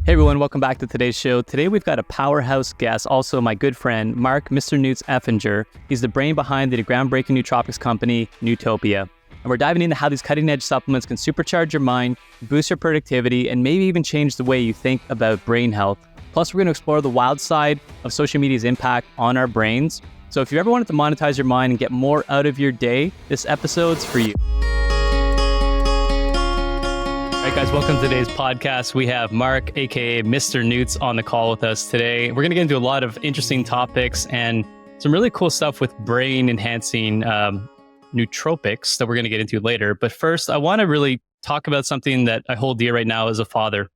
Hey everyone, welcome back to today's show. Today we've got a powerhouse guest, also my good friend, Mark Mr. Noots Effinger. He's the brain behind the groundbreaking nootropics company, Nootopia. And we're diving into how these cutting-edge supplements can supercharge your mind, boost your productivity, and maybe even change the way you think about brain health. Plus, we're going to explore the wild side of social media's impact on our brains. So if you ever wanted to monetize your mind and get more out of your day, this episode's for you. All right, guys, welcome to today's podcast. We have Mark, aka Mr. Noots, on the call with us today. We're going to get into a lot of interesting topics and some really cool stuff with brain-enhancing nootropics that we're going to get into later. But first, I want to really talk about something that I hold dear right now as a father.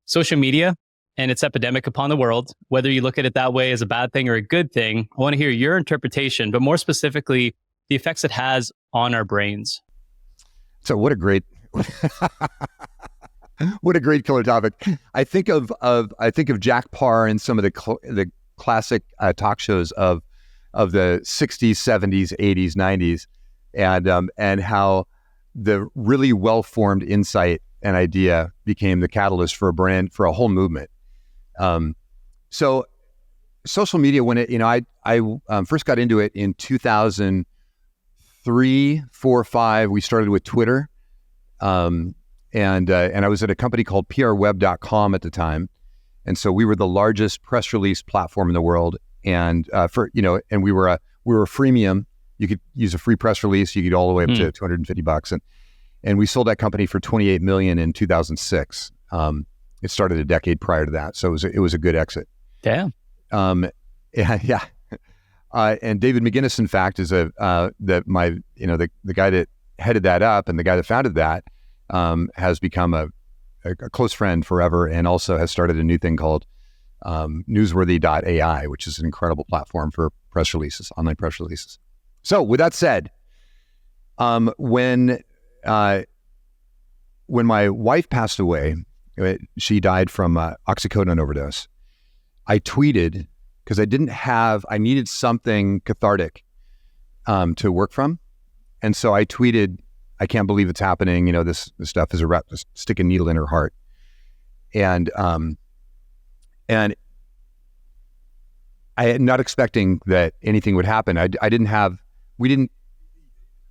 Social media and its epidemic upon the world, whether you look at it that way as a bad thing or a good thing, I want to hear your interpretation, but more specifically, the effects it has on our brains. So what a great... What a great killer topic. I think of Jack Parr and some of the classic talk shows of the 60s, 70s, 80s, 90s, and how the really well-formed insight and idea became the catalyst for a whole movement. So social media, when it, I first got into it in 2003, 4, 5, we started with Twitter. And I was at a company called prweb.com at the time. And so we were the largest press release platform in the world. And we were a freemium. You could use a free press release. You could all the way up to $250. And we sold that company for $28 million in 2006. It started a decade prior to that. So it was a good exit. Damn. And David McGinnis, in fact, is the guy that headed that up and the guy that founded that, has become a close friend forever, and also has started a new thing called newsworthy.ai, which is an incredible platform for press releases, online press releases. So with that said, when my wife passed away, she died from oxycodone overdose. I tweeted, because I needed something cathartic to work from. And so I tweeted, I can't believe it's happening. This stuff is stick a needle in her heart. And I am not expecting that anything would happen.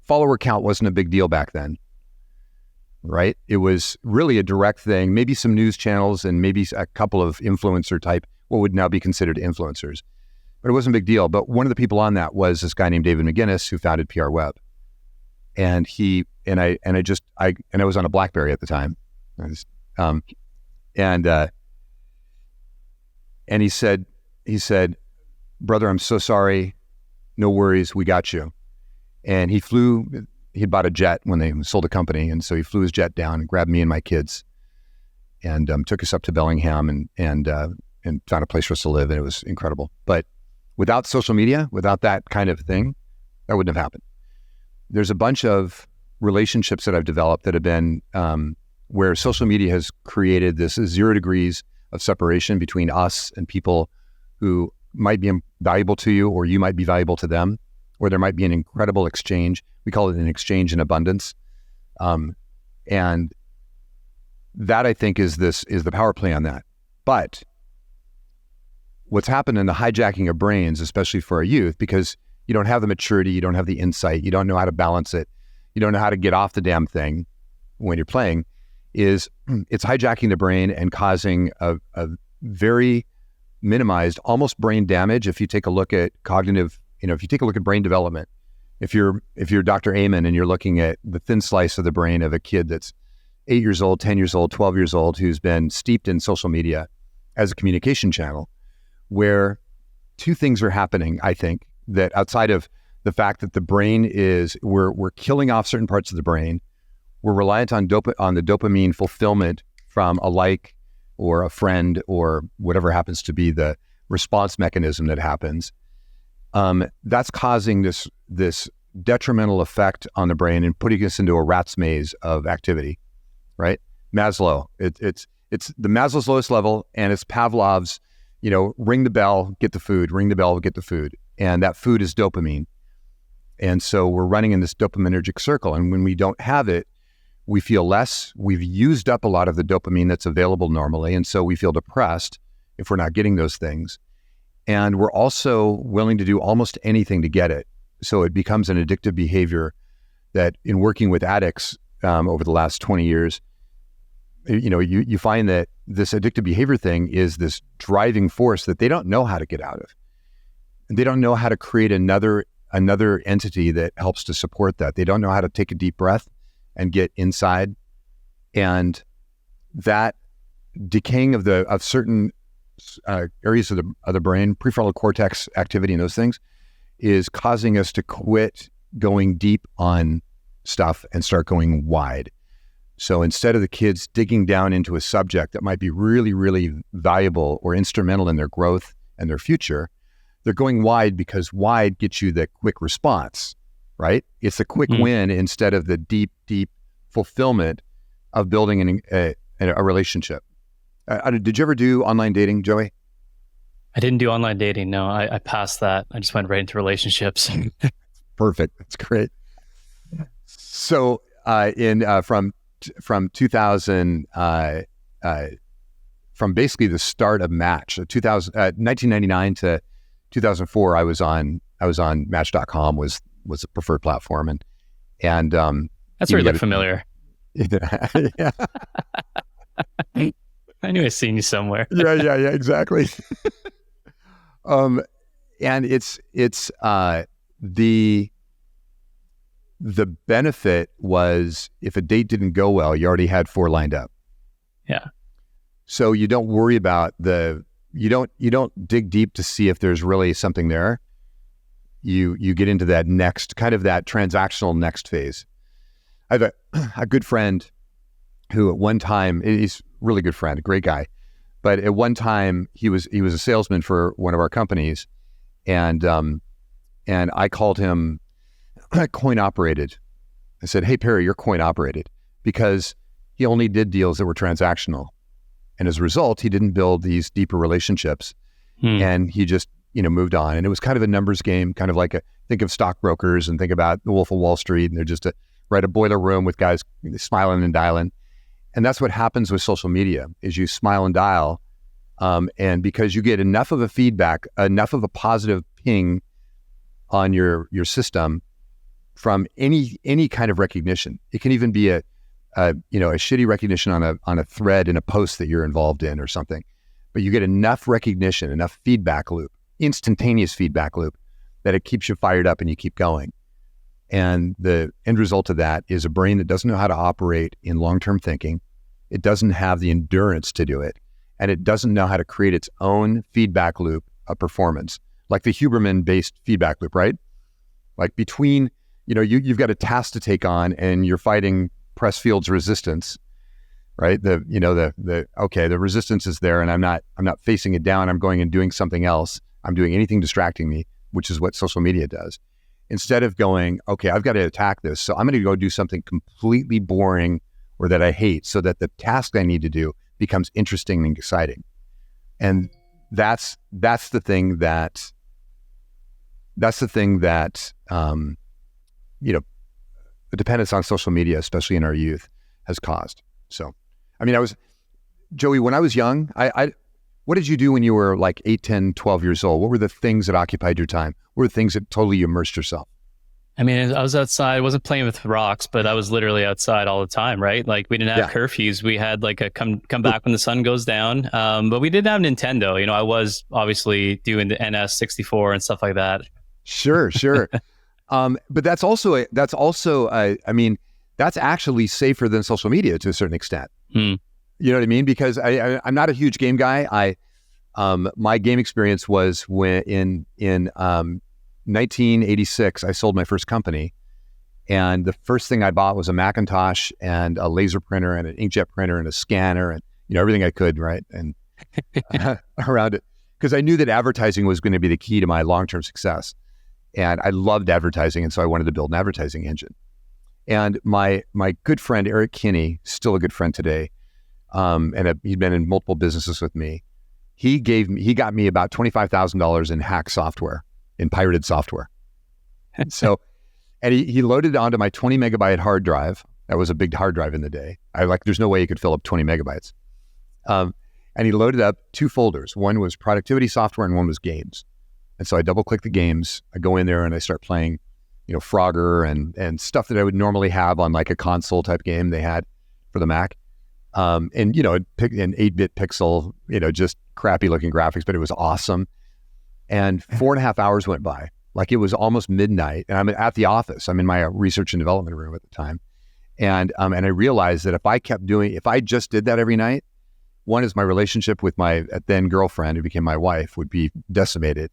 Follower count wasn't a big deal back then, right? It was really a direct thing, maybe some news channels and maybe a couple of influencer type, what would now be considered influencers, but it wasn't a big deal. But one of the people on that was this guy named David McGinnis, who founded PR Web. And I was on a BlackBerry at the time. And he said, "Brother, I'm so sorry. No worries. We got you." And he'd bought a jet when they sold the company. And so he flew his jet down and grabbed me and my kids and took us up to Bellingham and found a place for us to live. And it was incredible. But without social media, without that kind of thing, that wouldn't have happened. There's a bunch of relationships that I've developed that have been where social media has created this 0 degrees of separation between us and people who might be valuable to you, or you might be valuable to them, or there might be an incredible exchange. We call it an exchange in abundance. And that, I think, is the power play on that. But what's happened in the hijacking of brains, especially for our youth, because you don't have the maturity, you don't have the insight, you don't know how to balance it, you don't know how to get off the damn thing when you're playing, is it's hijacking the brain and causing a very minimized, almost brain damage. If you take a look at cognitive, if you take a look at brain development, if you're Dr. Amen and you're looking at the thin slice of the brain of a kid that's 8 years old, 10 years old, 12 years old, who's been steeped in social media as a communication channel, where two things are happening, I think, that outside of the fact that the brain we're killing off certain parts of the brain, we're reliant on the dopamine fulfillment from a like or a friend or whatever happens to be the response mechanism that happens. That's causing this detrimental effect on the brain and putting us into a rat's maze of activity, right? Maslow, it's the Maslow's lowest level, and it's Pavlov's, ring the bell, get the food, ring the bell, get the food. And that food is dopamine. And so we're running in this dopaminergic circle. And when we don't have it, we feel less, we've used up a lot of the dopamine that's available normally. And so we feel depressed if we're not getting those things. And we're also willing to do almost anything to get it. So it becomes an addictive behavior that in working with addicts over the last 20 years, you find that this addictive behavior thing is this driving force that they don't know how to get out of. And they don't know how to create another entity that helps to support that. They don't know how to take a deep breath and get inside. And that decaying of certain areas of the brain, prefrontal cortex activity and those things, is causing us to quit going deep on stuff and start going wide. So instead of the kids digging down into a subject that might be really, really valuable or instrumental in their growth and their future, they're going wide because wide gets you the quick response, right? It's a quick win instead of the deep, deep fulfillment of building a relationship. Did you ever do online dating, Joey? I didn't do online dating. No, I passed that. I just went right into relationships. Perfect. That's great. So from 2000, from basically the start of Match, 1999 to 2004, I was on Match.com was the preferred platform, and that's where you look familiar. Yeah. I knew I'd seen you somewhere. yeah, exactly. And it's the benefit was if a date didn't go well, you already had 4 lined up. Yeah. So you don't worry about you don't dig deep to see if there's really something there. You get into that next kind of that transactional next phase. I have a good friend who at one time, he's a really good friend, a great guy, but at one time he was a salesman for one of our companies, and I called him coin operated. I said, "Hey Perry, you're coin operated," because he only did deals that were transactional, and as a result, he didn't build these deeper relationships, and he just moved on. And it was kind of a numbers game, kind of like think of stockbrokers and think about the Wolf of Wall Street, and they're just a boiler room with guys smiling and dialing. And that's what happens with social media is you smile and dial. And because you get enough of a feedback, enough of a positive ping on your system from any kind of recognition. It can even be a shitty recognition on a thread in a post that you're involved in or something. But you get enough recognition, enough feedback loop, instantaneous feedback loop, that it keeps you fired up and you keep going. And the end result of that is a brain that doesn't know how to operate in long-term thinking. It doesn't have the endurance to do it. And it doesn't know how to create its own feedback loop of performance, like the Huberman-based feedback loop, right? Like between, you've got a task to take on and you're fighting Pressfield's resistance, right? The resistance is there and I'm not facing it down. I'm going and doing something else. I'm doing anything distracting me, which is what social media does. Instead of going, okay, I've got to attack this. So I'm going to go do something completely boring or that I hate so that the task I need to do becomes interesting and exciting. And that's the thing that the dependence on social media, especially in our youth, has caused. So, Joey, when I was young, what did you do when you were like 8, 10, 12 years old? What were the things that occupied your time? What were the things that totally immersed yourself? I was outside. I wasn't playing with rocks, but I was literally outside all the time, right? Like we didn't have curfews. We had like a come back when the sun goes down. But we didn't have Nintendo. I was obviously doing the NS64 and stuff like that. Sure. But that's actually safer than social media to a certain extent. You know what I mean? Because I'm not a huge game guy. My game experience was when in 1986, I sold my first company, and the first thing I bought was a Macintosh and a laser printer and an inkjet printer and a scanner and everything I could, right? And around it, because I knew that advertising was going to be the key to my long-term success, and I loved advertising, and so I wanted to build an advertising engine. And my good friend Eric Kinney, still a good friend today, and he'd been in multiple businesses with me. He got me about $25,000 in hack software, in pirated software. And he loaded it onto my 20 megabyte hard drive That was a big hard drive in the day. There's no way you could fill up 20 megabytes. And he loaded up 2 folders. One was productivity software and one was games. And so I double click the games. I go in there and I start playing, Frogger and stuff that I would normally have on like a console type game they had for the Mac. And an 8-bit pixel, just crappy looking graphics, but it was awesome. And 4.5 hours went by. Like it was almost midnight, and I'm at the office. I'm in my research and development room at the time. And I realized that if I just did that every night, one is my relationship with my then girlfriend, who became my wife, would be decimated.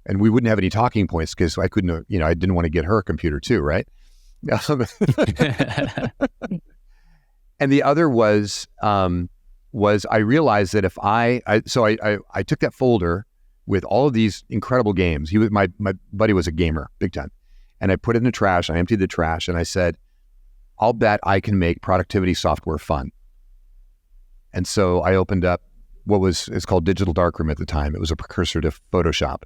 And we wouldn't have any talking points because I couldn't, I didn't want to get her a computer too, right? And the other was I realized that if I took that folder with all of these incredible games. My buddy was a gamer, big time. And I put it in the trash. I emptied the trash and I said, I'll bet I can make productivity software fun. And so I opened up it's called Digital Darkroom at the time. It was a precursor to Photoshop.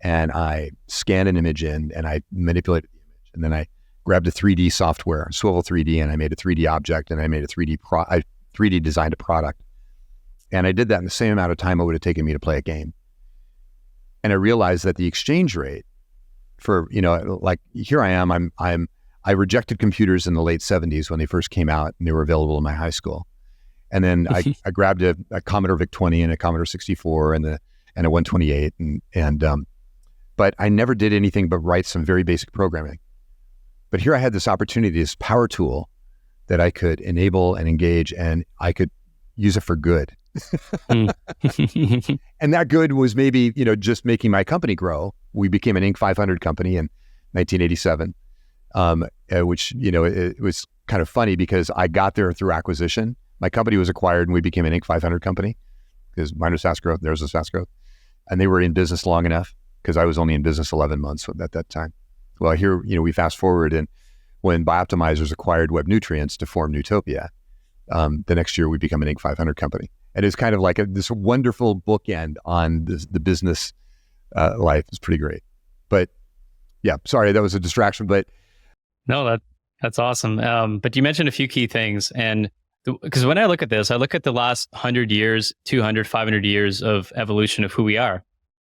And I scanned an image in and I manipulated the image. And then I grabbed a 3D software, Swivel 3D, and I made a 3D object and I made a 3D designed a product. And I did that in the same amount of time it would have taken me to play a game. And I realized that the exchange rate for, like here I am, I rejected computers in the late 70s when they first came out and they were available in my high school. And then I grabbed a Commodore VIC-20 and a Commodore 64 and a 128. But I never did anything but write some very basic programming. But here I had this opportunity, this power tool that I could enable and engage, and I could use it for good. And that good was maybe, just making my company grow. We became an Inc. 500 company in 1987, which, it was kind of funny because I got there through acquisition. My company was acquired and we became an Inc. 500 company because mine was fast growth, theirs was fast growth. And they were in business long enough because I was only in business 11 months at that time. Well, here, we fast forward, and when Bioptimizers acquired Web Nutrients to form Nootopia, the next year we become an Inc. 500 company. And it's kind of like this wonderful bookend on the business life. It's pretty great. But yeah, sorry, that was a distraction. But no, that's awesome. But you mentioned a few key things. And because when I look at this, I look at the last 100 years, 200, 500 years of evolution of who we are.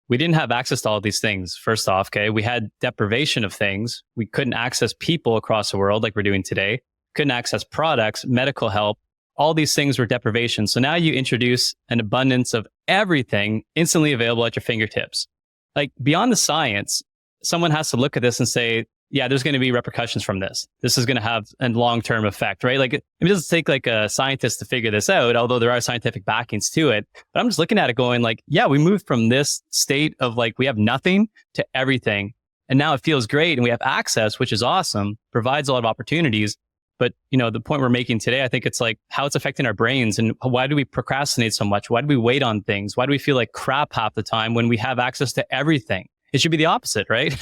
We didn't have access to all these things. First off, okay, we had deprivation of things. We couldn't access people across the world like we're doing today. Couldn't access products, medical help. All these things were deprivation. So now you introduce an abundance of everything instantly available at your fingertips. Like beyond the science, someone has to look at this and say, yeah, there's going to be repercussions from this. This is going to have a long-term effect, right? Like it doesn't take like a scientist to figure this out, although there are scientific backings to it. But I'm just looking at it going like, yeah, we moved from this state of like, we have nothing to everything. And now it feels great and we have access, which is awesome, provides a lot of opportunities. But, the point we're making today, I think it's like how it's affecting our brains and why do we procrastinate so much? Why do we wait on things? Why do we feel like crap half the time when we have access to everything? It should be the opposite, right?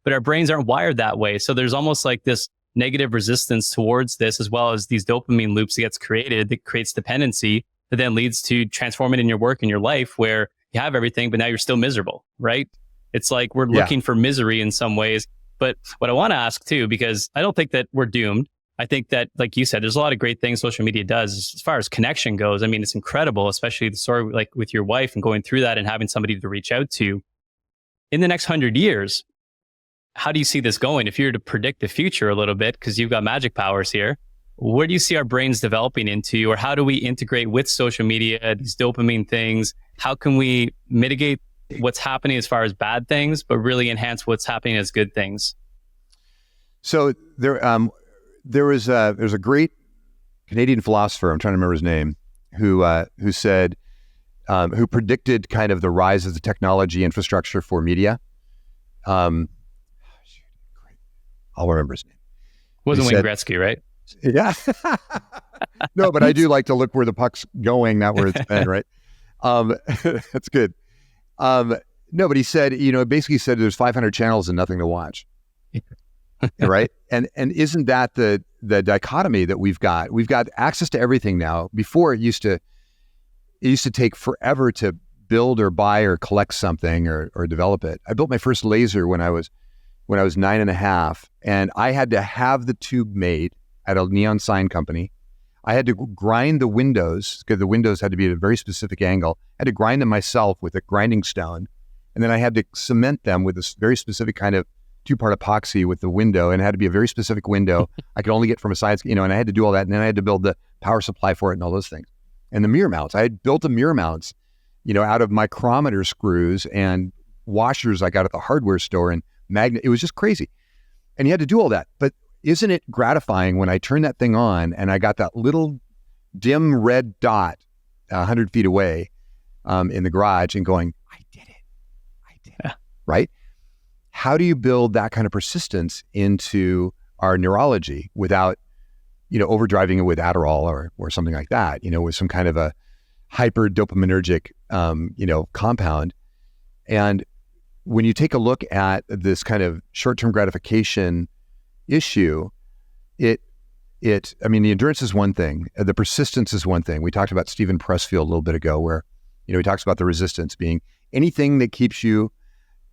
But our brains aren't wired that way. So there's almost like this negative resistance towards this, as well as these dopamine loops that gets created that creates dependency that then leads to transforming in your work and your life where you have everything, but now you're still miserable, right? It's like we're looking for misery in some ways. But what I want to ask too, because I don't think that we're doomed. I think that, like you said, there's a lot of great things social media does as far as connection goes. I mean, it's incredible, especially the story like with your wife and going through that and having somebody to reach out to. In the next 100 years, how do you see this going? If you were to predict the future a little bit, because you've got magic powers here, where do you see our brains developing into, or how do we integrate with social media, these dopamine things? How can we mitigate what's happening as far as bad things, but really enhance what's happening as good things? So there's a great Canadian philosopher, I'm trying to remember his name, who said, who predicted kind of the rise of the technology infrastructure for media. I'll remember his name. Wasn't Wayne Gretzky, right? Yeah. No, but I do like to look where the puck's going, not where it's been, right? That's good. No, but he said, basically said there's 500 channels and nothing to watch. Right? And isn't that the dichotomy that we've got? We've got access to everything now. Before it used to take forever to build or buy or collect something or develop it. I built my first laser when I was 9.5, and I had to have the tube made. at a neon sign company. I had to grind the windows because the windows had to be at a very specific angle. I had to grind them myself with a grinding stone. And then I had to cement them with this very specific kind of 2-part epoxy with the window, and it had to be a very specific window. I could only get from a side, and I had to do all that. And then I had to build the power supply for it and all those things. And the mirror mounts, I had built the mirror mounts, out of micrometer screws and washers I got at the hardware store and magnet. It was just crazy. And you had to do all that. But isn't it gratifying when I turned that thing on and I got that little dim red dot 100 feet away in the garage and going, I did it, right? How do you build that kind of persistence into our neurology without, overdriving it with Adderall or something like that, with some kind of a hyper dopaminergic, compound. And when you take a look at this kind of short-term gratification issue, the endurance is one thing, the persistence is one thing. We talked about Stephen Pressfield a little bit ago where, he talks about the resistance being anything that keeps you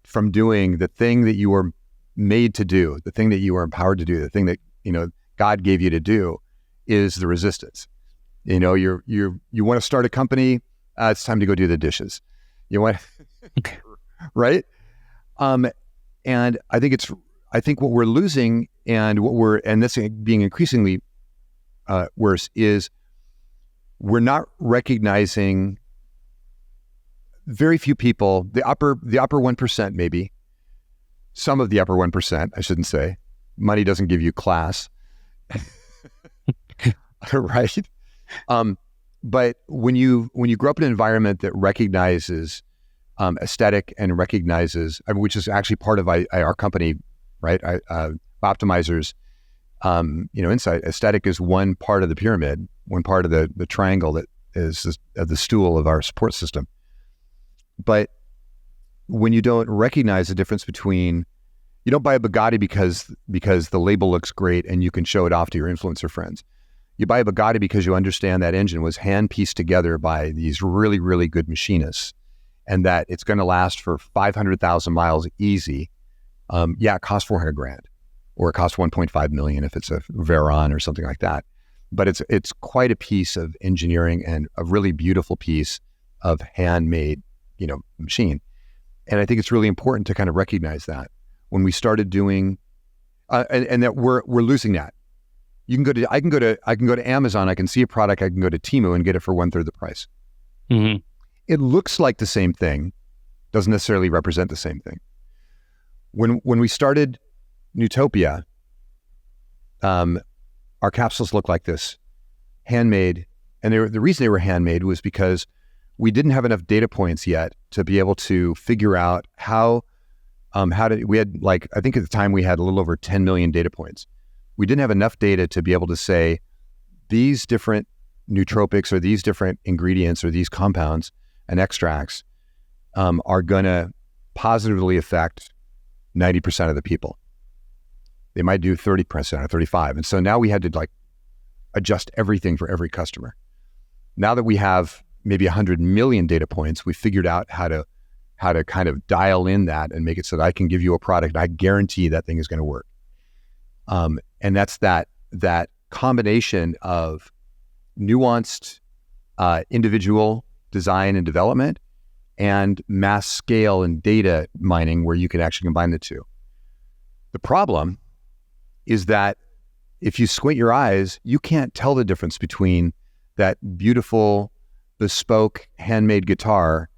from doing the thing that you were made to do, the thing that you were empowered to do, the thing that, God gave you to do is the resistance. You want to start a company, it's time to go do the dishes. You want, right? And I think what we're losing and this being increasingly worse is we're not recognizing very few people, the upper 1%, maybe some of the upper 1%, I shouldn't say. Money doesn't give you class, right? But when you grow up in an environment that recognizes aesthetic and recognizes, which is actually part of our company, right? Optimizers, insight. Aesthetic is one part of the pyramid, one part of the triangle that is the stool of our support system. But when you don't recognize the difference between, you don't buy a Bugatti because the label looks great and you can show it off to your influencer friends. You buy a Bugatti because you understand that engine was hand pieced together by these really, really good machinists and that it's going to last for 500,000 miles easy. It costs $400,000 or it costs 1.5 million if it's a Veyron or something like that. But it's quite a piece of engineering and a really beautiful piece of handmade machine. And I think it's really important to kind of recognize that when we started doing, and that we're losing that. I can go to Amazon, I can see a product, I can go to Temu and get it for 1/3 the price. Mm-hmm. It looks like the same thing, doesn't necessarily represent the same thing. When we started Nootopia, our capsules look like this, handmade. And the reason they were handmade was because we didn't have enough data points yet to be able to figure out how we had, like, I think at the time we had a little over 10 million data points. We didn't have enough data to be able to say these different nootropics or these different ingredients or these compounds and extracts are going to positively affect 90% of the people. They might do 30% or 35%. And so now we had to adjust everything for every customer. Now that we have maybe 100 million data points, we figured out how to kind of dial in that and make it so that I can give you a product. I guarantee that thing is going to work. And that's that combination of nuanced individual design and development and mass scale and data mining where you can actually combine the two. The problem is that if you squint your eyes, you can't tell the difference between that beautiful, bespoke, handmade guitar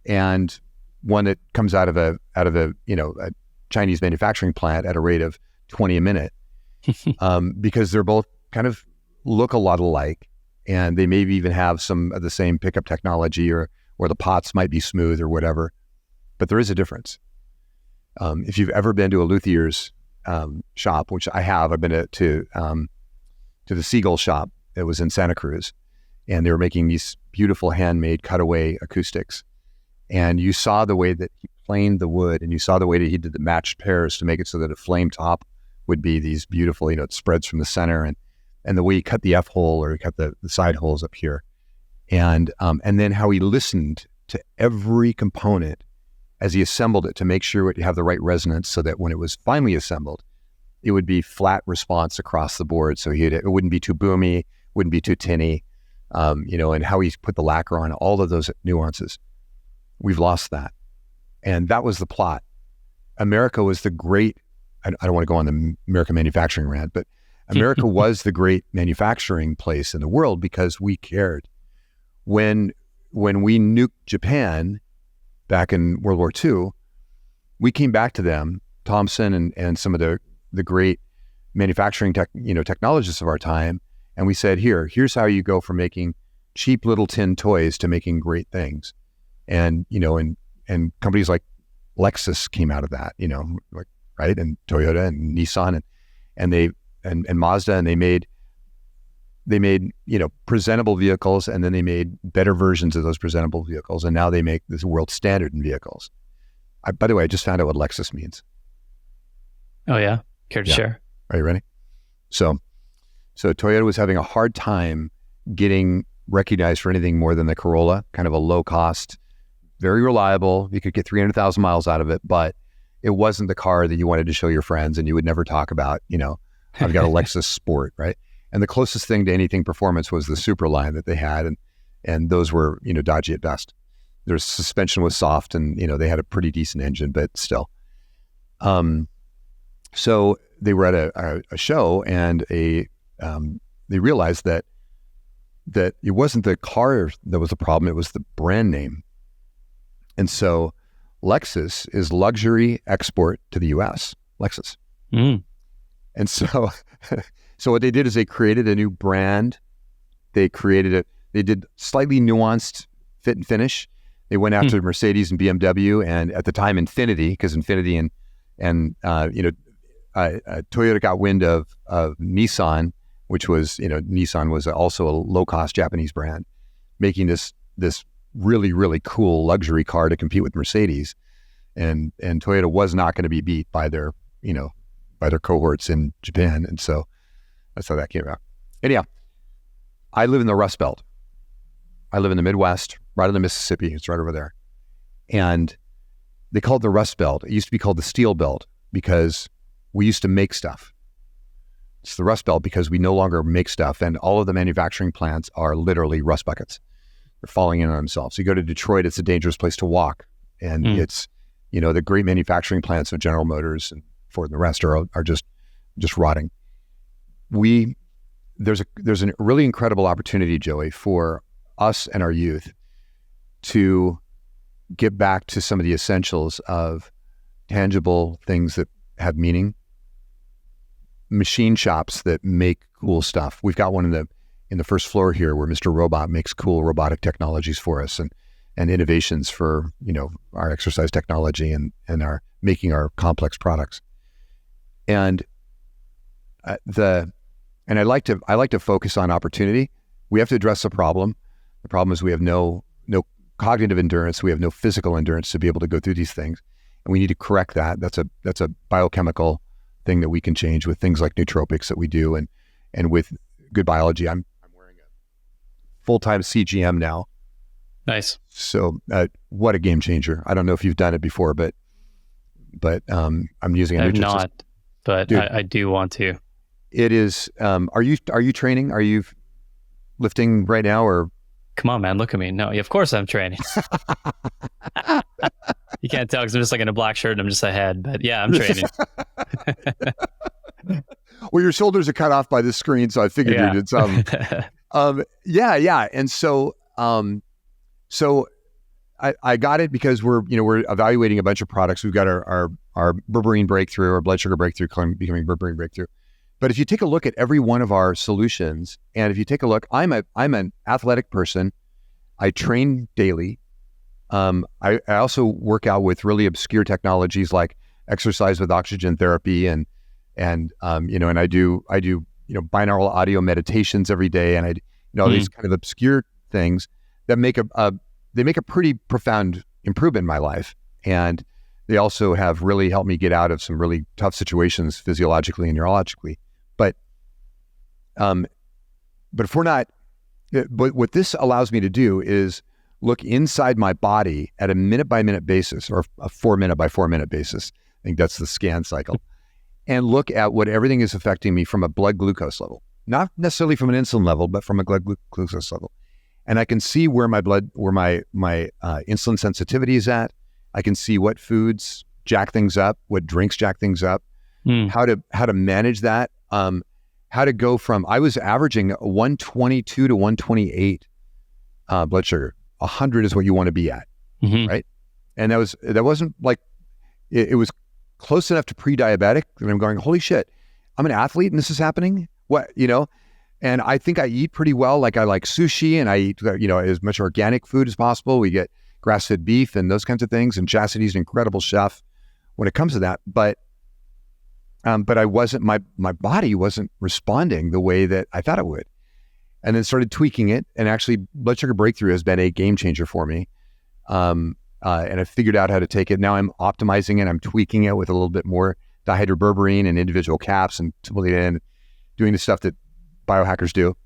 and one that comes out of a a Chinese manufacturing plant at a rate of 20 a minute, because they're both kind of look a lot alike, and they maybe even have some of the same pickup technology, or the pots might be smooth or whatever, but there is a difference. If you've ever been to a luthier's shop, which I have, I've been to the Seagull shop that was in Santa Cruz, and they were making these beautiful handmade cutaway acoustics. And you saw the way that he planed the wood, and you saw the way that he did the matched pairs to make it so that a flame top would be these beautiful, it spreads from the center, and the way he cut the F hole or he cut the side holes up here. And then how he listened to every component as he assembled it to make sure it had the right resonance so that when it was finally assembled, it would be flat response across the board. So it wouldn't be too boomy, wouldn't be too tinny, and how he put the lacquer on, all of those nuances. We've lost that. And that was the plot. America was the great, I don't want to go on the American manufacturing rant, but America was the great manufacturing place in the world because we cared. When we nuked Japan back in World War II, we came back to them, Thompson and some of the great manufacturing technologists of our time, and we said, here's how you go from making cheap little tin toys to making great things. And companies like Lexus came out of that, right? And Toyota and Nissan and Mazda, and they made presentable vehicles, and then they made better versions of those presentable vehicles, and now they make this world standard in vehicles. By the way, I just found out what Lexus means. Oh yeah, care to share? Are you ready? So Toyota was having a hard time getting recognized for anything more than the Corolla, kind of a low cost, very reliable. You could get 300,000 miles out of it, but it wasn't the car that you wanted to show your friends, and you would never talk about, I've got a Lexus Sport, right? And the closest thing to anything performance was the Super line that they had, and those were, dodgy at best. Their suspension was soft, and they had a pretty decent engine, but still. So they were at a show, and they realized that it wasn't the car that was the problem; it was the brand name. And so Lexus is luxury export to the U.S. Lexus. Mm. And so what they did is they created a new brand. They did slightly nuanced fit and finish. They went after Mercedes and BMW, and at the time Infiniti, because Infiniti and Toyota got wind of Nissan, which was, Nissan was also a low-cost Japanese brand, making this really, really cool luxury car to compete with Mercedes. And Toyota was not going to be beat by their cohorts in Japan. And so that's how that came out. Anyhow, I live in the Rust Belt. I live in the Midwest, right on the Mississippi. It's right over there. And they called it the Rust Belt. It used to be called the Steel Belt because we used to make stuff. It's the Rust Belt because we no longer make stuff, and all of the manufacturing plants are literally rust buckets. They're falling in on themselves. You go to Detroit, it's a dangerous place to walk. And it's, the great manufacturing plants of General Motors and Ford and the rest are just rotting. There's a really incredible opportunity, Joey, for us and our youth to get back to some of the essentials of tangible things that have meaning. Machine shops that make cool stuff. We've got one in the first floor here where Mr. Robot makes cool robotic technologies for us and innovations for, our exercise technology and our making our complex products. And I like to focus on opportunity. We have to address the problem. The problem is we have no cognitive endurance. We have no physical endurance to be able to go through these things. And we need to correct that. That's a biochemical thing that we can change with things like nootropics that we do. And with good biology, I'm wearing a full-time CGM now. Nice. So what a game changer. I don't know if you've done it before, but I'm using a I've Nootropics. not, but I do want to. It is, are you training? Are you lifting right now, or? Come on, man, look at me. No, of course I'm training. You can't tell because I'm just like in a black shirt and I'm just ahead, but yeah, I'm training. Well, your shoulders are cut off by this screen, so I figured you did some. Yeah. And so I got it because we're evaluating a bunch of products. We've got our berberine breakthrough, our blood sugar breakthrough becoming berberine breakthrough. But if you take a look at every one of our solutions, and if you take a look, I'm an athletic person. I train daily. I also work out with really obscure technologies like exercise with oxygen therapy and I do binaural audio meditations every day, and I these kind of obscure things that make a pretty profound improvement in my life. And they also have really helped me get out of some really tough situations physiologically and neurologically. But if we're not, but what this allows me to do is look inside my body at a minute by minute basis, or a 4 minute by 4 minute basis. I think that's the scan cycle. and look at what everything is affecting me from a blood glucose level, not necessarily from an insulin level, but from a blood glucose level. And I can see where my insulin sensitivity is at. I can see what foods jack things up, what drinks jack things up, how to manage that. How to go from, I was averaging 122 to 128 blood sugar. 100 is what you want to be at, right? And that wasn't like, it was close enough to pre-diabetic that I'm going, holy shit, I'm an athlete and this is happening? What, and I think I eat pretty well. Like I like sushi and I eat, as much organic food as possible. We get grass-fed beef and those kinds of things. And Chastity's an incredible chef when it comes to that. But I wasn't, my body wasn't responding the way that I thought it would. And then started tweaking it. And actually Blood Sugar Breakthrough has been a game changer for me. And I figured out how to take it. Now I'm optimizing it. I'm tweaking it with a little bit more dihydroberberine and individual caps and doing the stuff that biohackers do.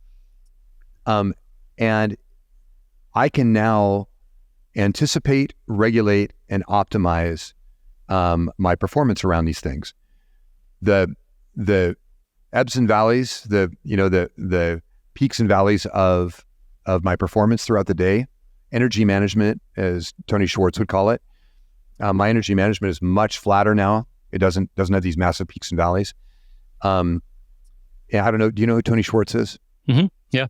And I can now anticipate, regulate, and optimize my performance around these things. The ebbs and valleys, the peaks and valleys of my performance throughout the day, energy management, as Tony Schwartz would call it. My energy management is much flatter now. It doesn't have these massive peaks and valleys. Yeah, I don't know. Do you know who Tony Schwartz is? Mm-hmm. Yeah.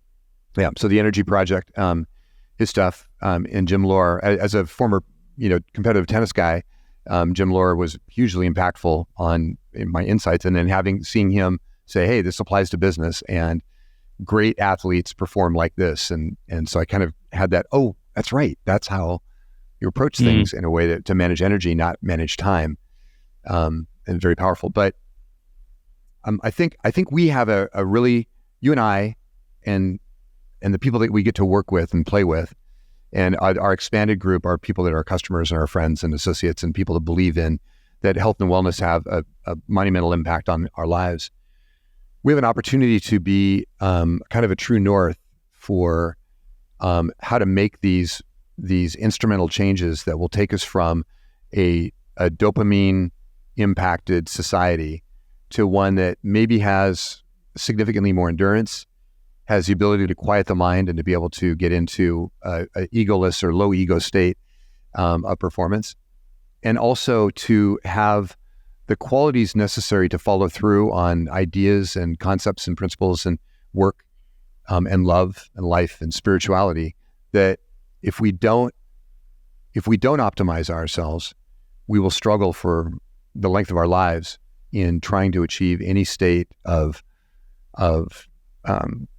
Yeah. So the Energy Project, his stuff, and Jim Lohr, as a former, competitive tennis guy, Jim Lohr was hugely impactful on my insights. And then seeing him say, hey, this applies to business and great athletes perform like this. And so I kind of had that, oh, that's right. That's how you approach things in a way to manage energy, not manage time. And very powerful. But I think we have a really, you and I and the people that we get to work with and play with, and our expanded group are people that are customers and our friends and associates and people that believe in that health and wellness have a monumental impact on our lives. We have an opportunity to be kind of a true north for how to make these instrumental changes that will take us from a dopamine impacted society to one that maybe has significantly more endurance, has the ability to quiet the mind and to be able to get into a egoless or low ego state of performance, and also to have the qualities necessary to follow through on ideas and concepts and principles and work and love and life and spirituality, that if we don't optimize ourselves, we will struggle for the length of our lives in trying to achieve any state of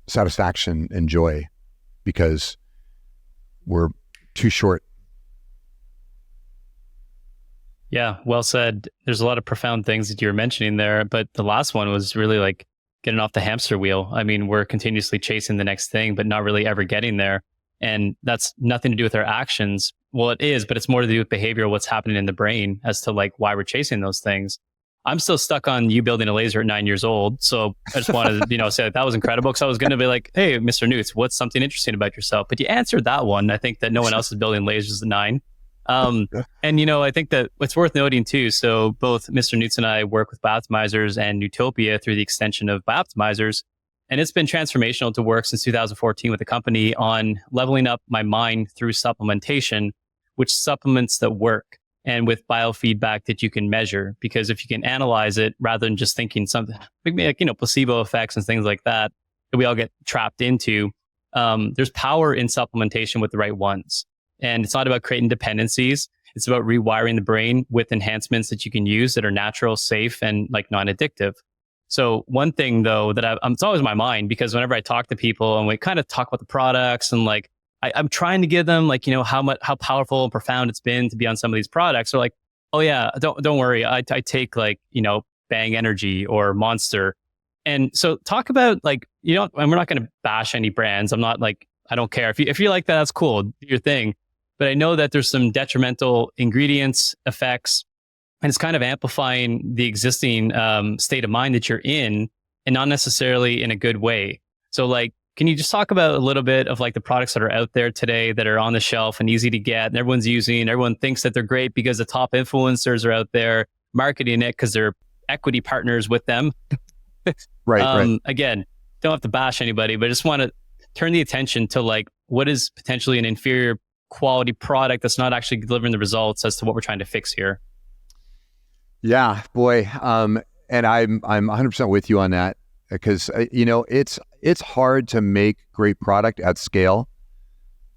satisfaction and joy, because we're too short. Yeah, well said. There's a lot of profound things that you were mentioning there, but the last one was really like getting off the hamster wheel. I mean, we're continuously chasing the next thing, but not really ever getting there. And that's nothing to do with our actions. Well, it is, but it's more to do with behavior, what's happening in the brain as to like why we're chasing those things. I'm still stuck on you building a laser at 9 years old. So I just wanted to, say that was incredible, because I was going to be like, hey, Mr. Noots, what's something interesting about yourself? But you answered that one. I think that no one else is building lasers at 9. And, I think that what's worth noting too, so both Mr. Noots and I work with Bioptimizers and Nootopia through the extension of Bioptimizers. And it's been transformational to work since 2014 with the company on leveling up my mind through supplementation, which supplements that work, and with biofeedback that you can measure. Because if you can analyze it rather than just thinking something like, placebo effects and things like that we all get trapped into, there's power in supplementation with the right ones. And it's not about creating dependencies. It's about rewiring the brain with enhancements that you can use that are natural, safe, and like non-addictive. So one thing though that it's always in my mind, because whenever I talk to people and we kind of talk about the products and like, I'm trying to give them like, how powerful and profound it's been to be on some of these products. They're like, oh yeah, don't worry. I take like, Bang Energy or Monster. And so talk about like, and we're not going to bash any brands. I'm not like, I don't care. If you like that, that's cool. Do your thing. But I know that there's some detrimental ingredients, effects, and it's kind of amplifying the existing state of mind that you're in, and not necessarily in a good way. So like, can you just talk about a little bit of like the products that are out there today that are on the shelf and easy to get and everyone's using, everyone thinks that they're great because the top influencers are out there marketing it because they're equity partners with them. Right. Again, don't have to bash anybody, but I just want to turn the attention to like what is potentially an inferior quality product that's not actually delivering the results as to what we're trying to fix here. Yeah, boy. And I'm 100% with you on that, because it's hard to make great product at scale.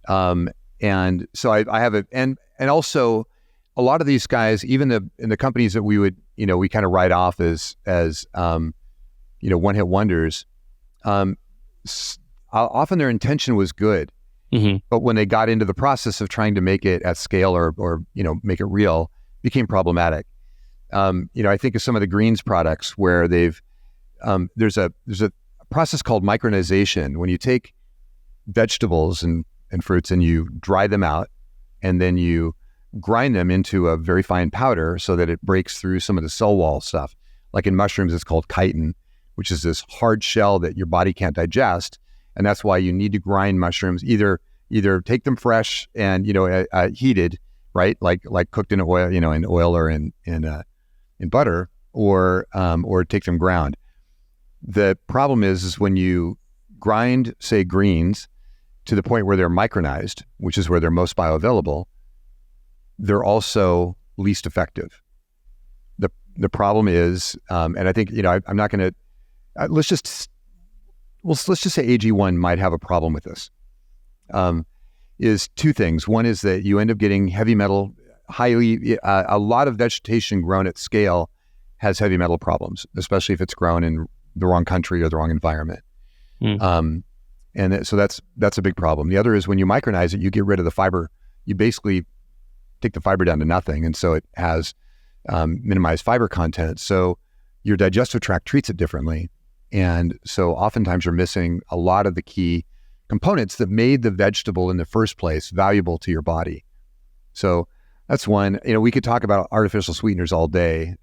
And so I have it, and also a lot of these guys, even in the companies that we would, we kind of write off as one-hit wonders. Often their intention was good, but when they got into the process of trying to make it at scale or make it real, became problematic. I think of some of the greens products where there's a process called micronization. When you take vegetables and fruits and you dry them out, and then you grind them into a very fine powder so that it breaks through some of the cell wall stuff. Like in mushrooms, it's called chitin, which is this hard shell that your body can't digest. And that's why you need to grind mushrooms, either take them fresh and, heated, right? Like cooked in oil, in oil or in butter, or take them ground. The problem is when you grind, say, greens to the point where they're micronized, which is where they're most bioavailable, they're also least effective. The problem is, and I think, I'm not going to, let's just say AG1 might have a problem with this, is two things. One is that you end up getting heavy metal, a lot of vegetation grown at scale has heavy metal problems, especially if it's grown in the wrong country or the wrong environment. So that's a big problem. The other is when you micronize it, you get rid of the fiber. You basically take the fiber down to nothing. And so it has minimized fiber content. So your digestive tract treats it differently. And so oftentimes you're missing a lot of the key components that made the vegetable in the first place valuable to your body. So that's one. We could talk about artificial sweeteners all day.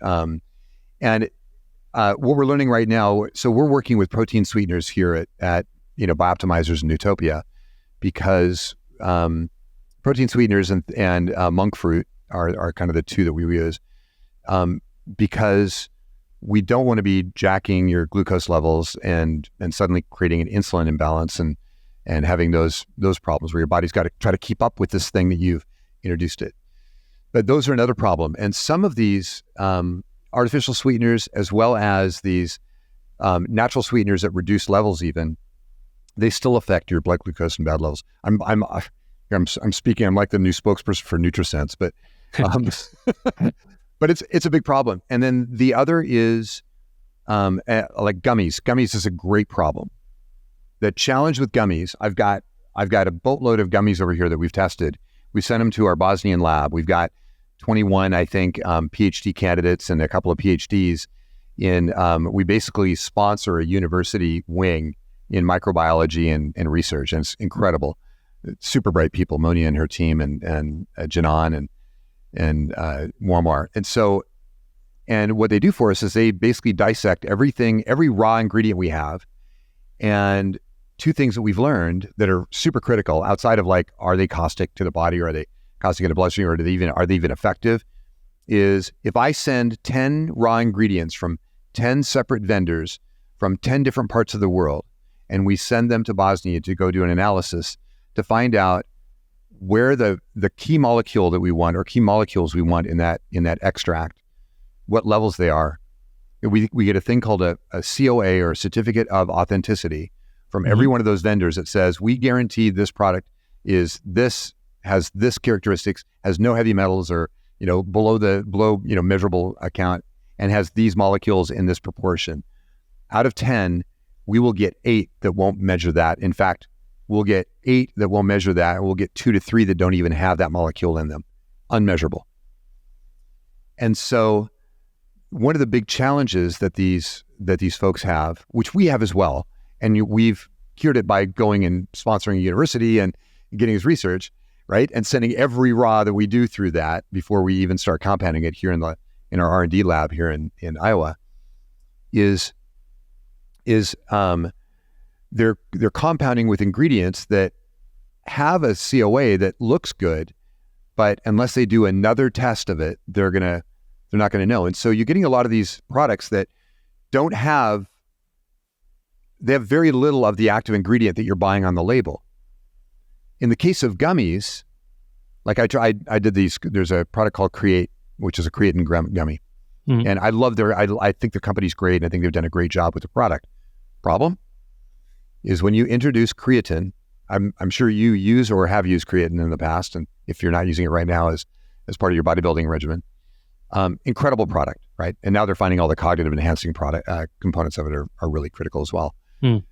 And what we're learning right now, so we're working with protein sweeteners here at Bioptimizers and Nootopia, because protein sweeteners and monk fruit are kind of the two that we use, because we don't want to be jacking your glucose levels and suddenly creating an insulin imbalance and having those problems where your body's got to try to keep up with this thing that you've introduced it. But those are another problem. And some of these artificial sweeteners, as well as these natural sweeteners at reduced levels even, they still affect your blood glucose and bad levels. I'm speaking, I'm like the new spokesperson for Nutrisense, but but it's a big problem. And then the other is like gummies. Gummies is a great problem. The challenge with gummies, I've got a boatload of gummies over here that we've tested. We sent them to our Bosnian lab. We've got 21, I think, PhD candidates and a couple of PhDs we basically sponsor a university wing in microbiology and research. And it's incredible. Super bright people, Monia and her team, and Janan and Muammar. And what they do for us is they basically dissect everything, every raw ingredient we have. And two things that we've learned that are super critical outside of like, are they caustic to the body, or are they caustic in the bloodstream, or are they even effective, is if I send 10 raw ingredients from 10 separate vendors from 10 different parts of the world, and we send them to Bosnia to go do an analysis to find out where the key molecule that we want, or key molecules we want in that extract, what levels they are, we get a thing called a COA, or a certificate of authenticity, from every one of those vendors that says we guarantee this product has this characteristics, has no heavy metals, or below measurable account, and has these molecules in this proportion. Out of 10, we will get 8 that won't measure that. In fact, we'll get 8 that won't measure that, and we'll get 2 to 3 that don't even have that molecule in them. Unmeasurable. And so one of the big challenges that these folks have, which we have as well, and we've cured it by going and sponsoring a university and getting his research, right? And sending every raw that we do through that before we even start compounding it here in our R&D lab here in Iowa, is they're compounding with ingredients that have a COA that looks good, but unless they do another test of it, they're going to they're not going to know. And so you're getting a lot of these products that they have very little of the active ingredient that you're buying on the label. In the case of gummies, like I did these, there's a product called Create, which is a creatine gummy. Mm-hmm. And I think the company's great, and I think they've done a great job with the product. Problem is when you introduce creatine, I'm sure you use or have used creatine in the past, and if you're not using it right now as part of your bodybuilding regimen, incredible product, right? And now they're finding all the cognitive enhancing product components of it are really critical as well. And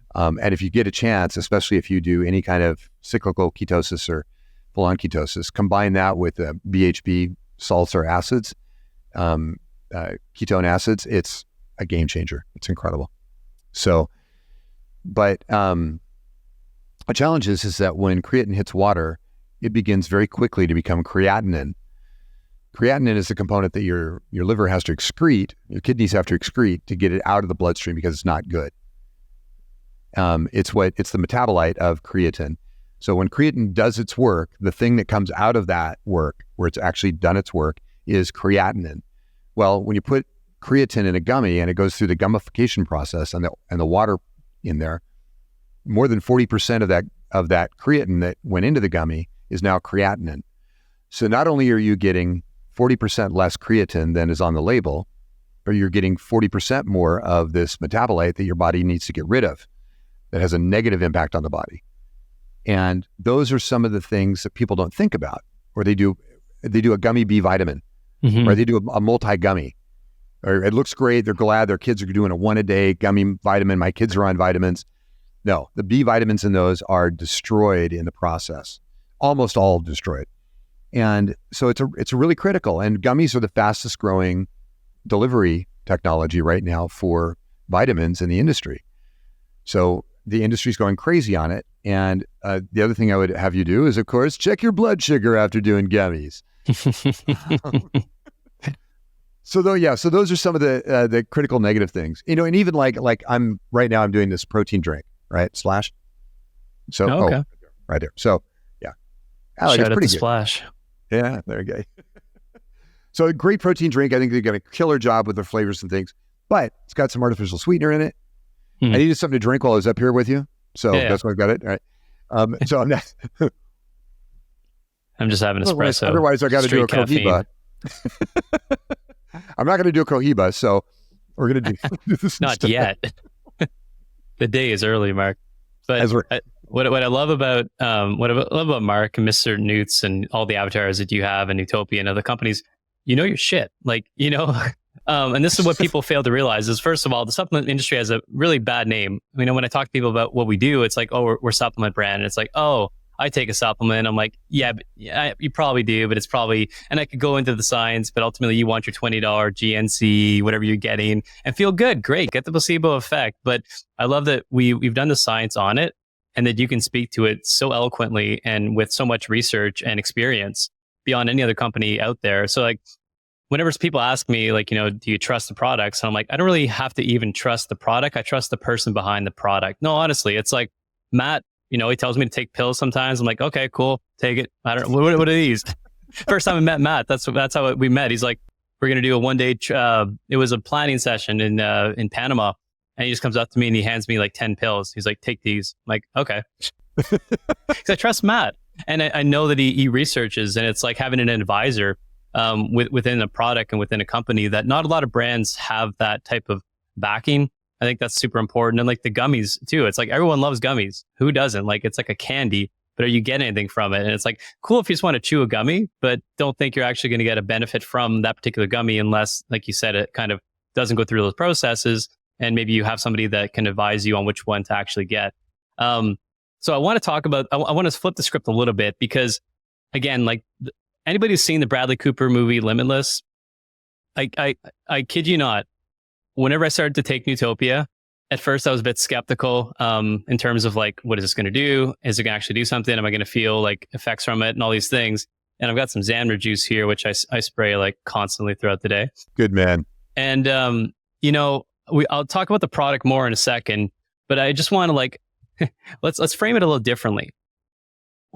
if you get a chance, especially if you do any kind of cyclical ketosis or full-on ketosis, combine that with BHB salts or acids, ketone acids, it's a game changer. It's incredible. So, but a challenge is that when creatine hits water, it begins very quickly to become creatinine. Creatinine is the component that your liver has to excrete, your kidneys have to excrete to get it out of the bloodstream because it's not good. It's the metabolite of creatine. So when creatine does its work, the thing that comes out of that work, where it's actually done its work, is creatinine. Well, when you put creatine in a gummy and it goes through the gummification process and the water in there, more than 40% of that creatine that went into the gummy is now creatinine. So not only are you getting 40% less creatine than is on the label, but you're getting 40% more of this metabolite that your body needs to get rid of that has a negative impact on the body. And those are some of the things that people don't think about, or they do a gummy B vitamin, or they do a multi-gummy, or it looks great. They're glad their kids are doing a 1-a-day gummy vitamin. My kids are on vitamins. No, the B vitamins in those are destroyed in the process, almost all destroyed. And so it's really critical. And gummies are the fastest growing delivery technology right now for vitamins in the industry. So the industry's going crazy on it. And the other thing I would have you do is, of course, check your blood sugar after doing gummies. So those are some of the critical negative things, and even like I'm doing this protein drink, right? Splash. So, okay. Right there. So yeah. Alex, shout it's pretty out to good. Splash. Yeah, there you go. So a great protein drink. I think they've got a killer job with their flavors and things, but it's got some artificial sweetener in it. I needed something to drink while I was up here with you. So that's why I've got it. All right. So I'm not. I'm just having espresso. Otherwise, I got to do a Cohiba. I'm not going to do a Cohiba, so we're going to do this. Not yet. The day is early, Mark. But what I love about Mark and Mr. Noots and all the avatars that you have and Nootopia and other companies, your shit. And this is what people fail to realize is, first of all, the supplement industry has a really bad name. When I talk to people about what we do, it's like, oh, we're supplement brand. And it's like, oh, I take a supplement. I'm like, yeah, you probably do, but it's probably, and I could go into the science, but ultimately you want your $20 GNC, whatever you're getting, and feel good. Great. Get the placebo effect. But I love that we've done the science on it and that you can speak to it so eloquently and with so much research and experience beyond any other company out there. So whenever people ask me, do you trust the products? And I'm like, I don't really have to even trust the product. I trust the person behind the product. No, honestly, it's like Matt, he tells me to take pills sometimes. I'm like, okay, cool. Take it. I don't know. What are these? First time I met Matt, that's how we met. He's like, we're going to do a 1-day, it was a planning session in Panama. And he just comes up to me and he hands me 10 pills. He's like, take these. I'm like, okay. Because I trust Matt. And I know that he researches, and it's like having an advisor within a product and within a company that not a lot of brands have that type of backing. I think that's super important. And the gummies too. It's like everyone loves gummies. Who doesn't? It's like a candy, but are you getting anything from it? And it's like cool if you just want to chew a gummy, but don't think you're actually going to get a benefit from that particular gummy unless, like you said, it kind of doesn't go through those processes. And maybe you have somebody that can advise you on which one to actually get. So I want to talk about, I want to flip the script a little bit because again, anybody who's seen the Bradley Cooper movie Limitless, I kid you not, whenever I started to take Nootopia, at first I was a bit skeptical in terms of what is this going to do? Is it going to actually do something? Am I going to feel effects from it and all these things? And I've got some Xamarin Juice here, which I spray constantly throughout the day. Good man. And I'll talk about the product more in a second, but I just want to let's frame it a little differently.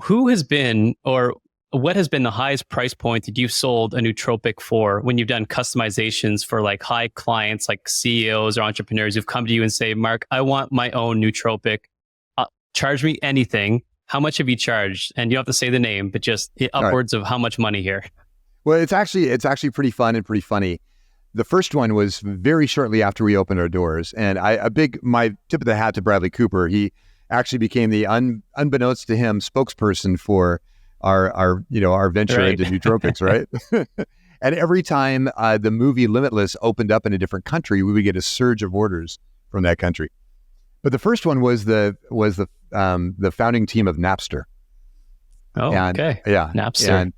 Who has been, or what has been the highest price point that you've sold a nootropic for when you've done customizations for like high clients, like CEOs or entrepreneurs who've come to you and say, Mark, I want my own nootropic. Charge me anything. How much have you charged? And you don't have to say the name, but just upwards of how much money here. Well, it's actually pretty fun and pretty funny. The first one was very shortly after we opened our doors, and my tip of the hat to Bradley Cooper. He actually became the unbeknownst to him spokesperson for our venture into nootropics, right? And every time the movie Limitless opened up in a different country, we would get a surge of orders from that country. But the first one was the founding team of Napster. Oh, and, okay. Yeah, Napster. And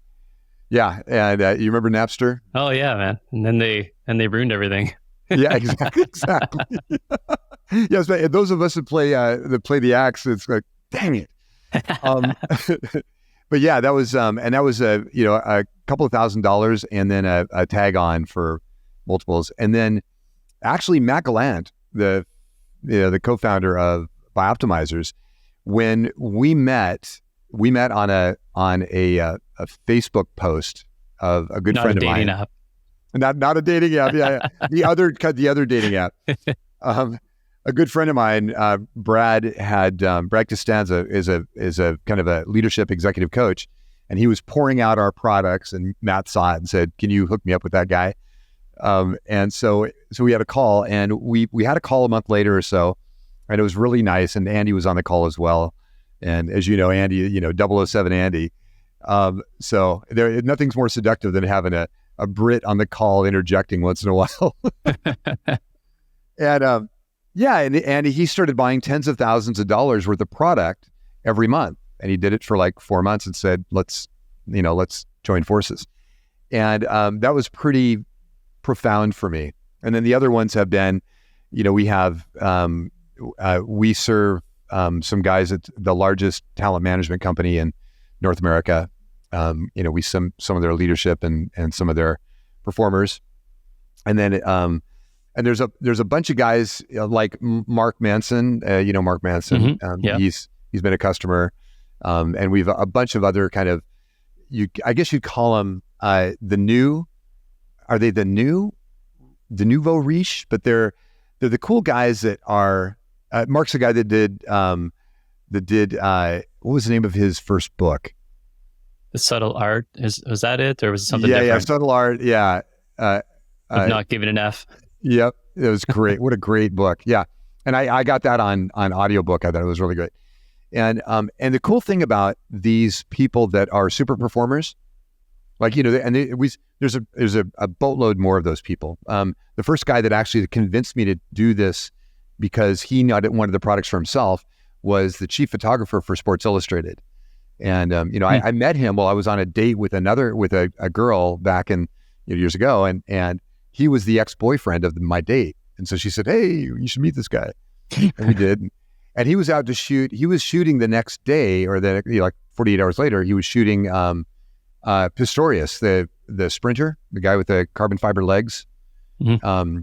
you remember Napster? Oh yeah, man. And then they ruined everything. Yeah, exactly. Yes, but those of us that play the axe, it's like, dang it. But yeah, that was a couple of $1,000s, and then a tag on for multiples, and then actually Matt Gallant, the co-founder of Bioptimizers, when we met on a Facebook post of a good friend of mine. Not a dating app. Not a dating app. Yeah, the other dating app. A good friend of mine, Brad Costanza, is a kind of a leadership executive coach, and he was pouring out our products, and Matt saw it and said, "Can you hook me up with that guy?" And so we had a call, and we had a call a month later or so, and it was really nice. And Andy was on the call as well, and as you know, Andy, 007 Andy. So nothing's more seductive than having a Brit on the call interjecting once in a while. And he started buying tens of thousands of dollars worth of product every month, and he did it for like 4 months and said, let's join forces. And that was pretty profound for me. And then the other ones have been, we serve some guys at the largest talent management company in North America. We some of their leadership and some of their performers. And then and there's a bunch of guys like Mark Manson. Mark Manson. Yeah. He's been a customer, and we've a bunch of other kind of, I guess you'd call them the new. Are they the nouveau riche? But they're the cool guys that are. Mark's the guy that did what was the name of his first book? The Subtle Art, was that it, or was it something different? Yeah, Subtle Art. Yeah. Of not giving an F. Yep, it was great. What a great book. Yeah, and I got that on audiobook. I thought it was really great. And the cool thing about these people that are super performers, like there's a boatload more of those people. The first guy that actually convinced me to do this because he wanted the products for himself was the chief photographer for Sports Illustrated. And I met him while I was on a date with a girl back in years ago, and he was the ex-boyfriend of my date. And so she said, "Hey, you should meet this guy." And we did. And he was out to shoot. He was shooting the next day, or like 48 hours later, he was shooting Pistorius, the sprinter, the guy with the carbon fiber legs. Mm-hmm.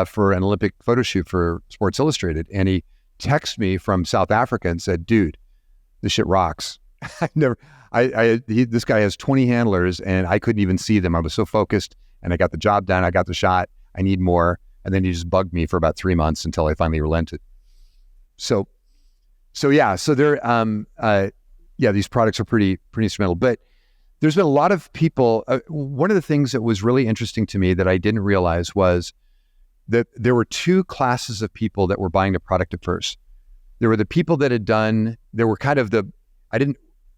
For an Olympic photo shoot for Sports Illustrated. And he texted me from South Africa and said, "Dude, this shit rocks." This guy has 20 handlers, and I couldn't even see them. I was so focused, and I got the job done. I got the shot. I need more. And then he just bugged me for about 3 months until I finally relented. So they're, these products are pretty instrumental, but there's been a lot of people. One of the things that was really interesting to me that I didn't realize was that there were two classes of people that were buying the product at first. There were the people that there were kind of the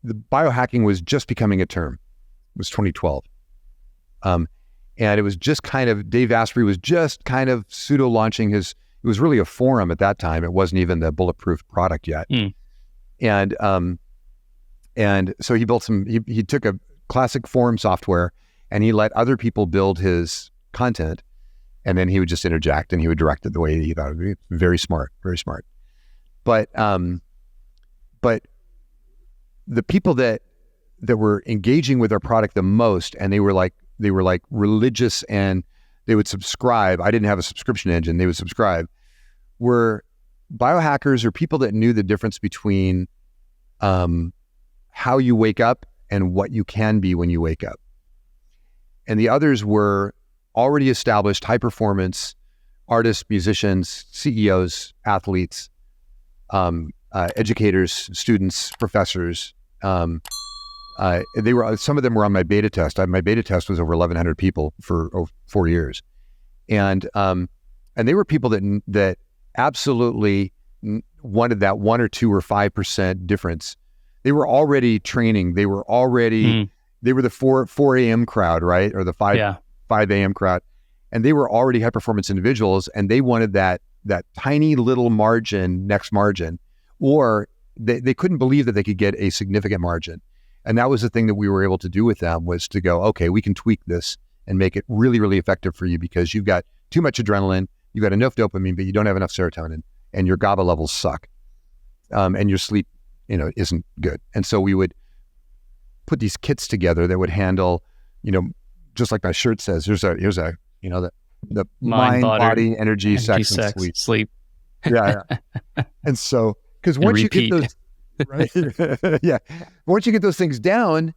biohacking was just becoming a term. It was 2012. And it was just kind of, Dave Asprey was just kind of pseudo launching it was really a forum at that time. It wasn't even the bulletproof product yet. And so he built he took a classic forum software and he let other people build his content, and then he would just interject and he would direct it the way he thought it would be. Very smart, very smart. But the people that were engaging with our product the most, and they were like religious, and they would subscribe. I didn't have a subscription engine. They would subscribe. Were biohackers or people that knew the difference between how you wake up and what you can be when you wake up. And the others were already established high performance artists, musicians, CEOs, athletes, educators, students, professors. They were, some of them were on my beta test. My beta test was over 1,100 people for 4 years. And they were people that absolutely wanted that 1 or 2 or 5% difference. They were already training. They were already, they were the 4 a.m. crowd, right? Or the 5 a.m. crowd. And they were already high performance individuals, and they wanted that tiny little margin, next margin, or they couldn't believe that they could get a significant margin. And that was the thing that we were able to do with them, was to go, okay, we can tweak this and make it really, really effective for you, because you've got too much adrenaline, you've got enough dopamine, but you don't have enough serotonin, and your GABA levels suck. And your sleep, isn't good. And so we would put these kits together that would handle, just like my shirt says, here's a the mind, body, energy, sex, and sleep. Yeah. And so, because once you get those, right? Yeah. Once you get those things down,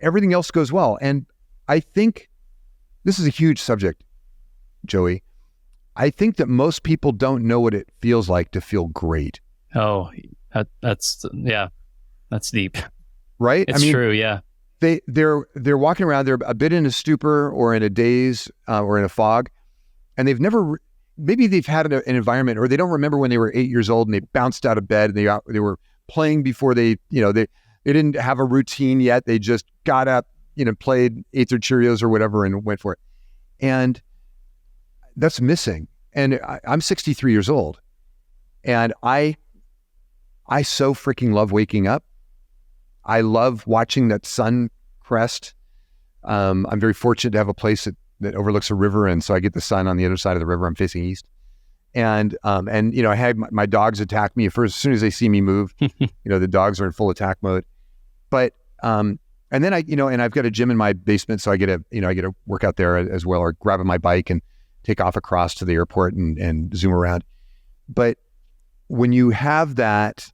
everything else goes well. And I think this is a huge subject, Joey. I think that most people don't know what it feels like to feel great. Oh, that's deep. Right? It's true. Yeah. They're walking around, they're a bit in a stupor or in a daze or in a fog, and they've never, maybe they've had an environment, or they don't remember when they were 8 years old and they bounced out of bed and they were playing before they didn't have a routine yet. They just got up, played Eights or Cheerios or whatever and went for it. And that's missing. And I'm 63 years old, and I so freaking love waking up. I love watching that sun crest. I'm very fortunate to have a place that overlooks a river, and so I get the sun on the other side of the river. I'm facing east, and I had my dogs attack me first. As soon as they see me move, the dogs are in full attack mode. But and then and I've got a gym in my basement, so I get to work out there as well, or grab my bike and take off across to the airport and zoom around. But when you have that,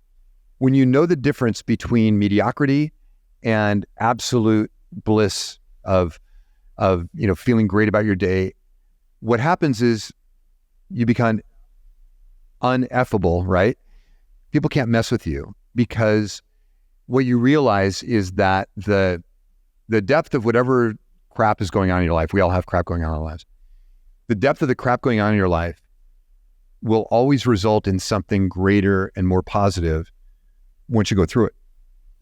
when you know the difference between mediocrity and absolute bliss of feeling great about your day, what happens is you become uneffable, right? People can't mess with you, because what you realize is that the depth of whatever crap is going on in your life, we all have crap going on in our lives. The depth of the crap going on in your life will always result in something greater and more positive once you go through it.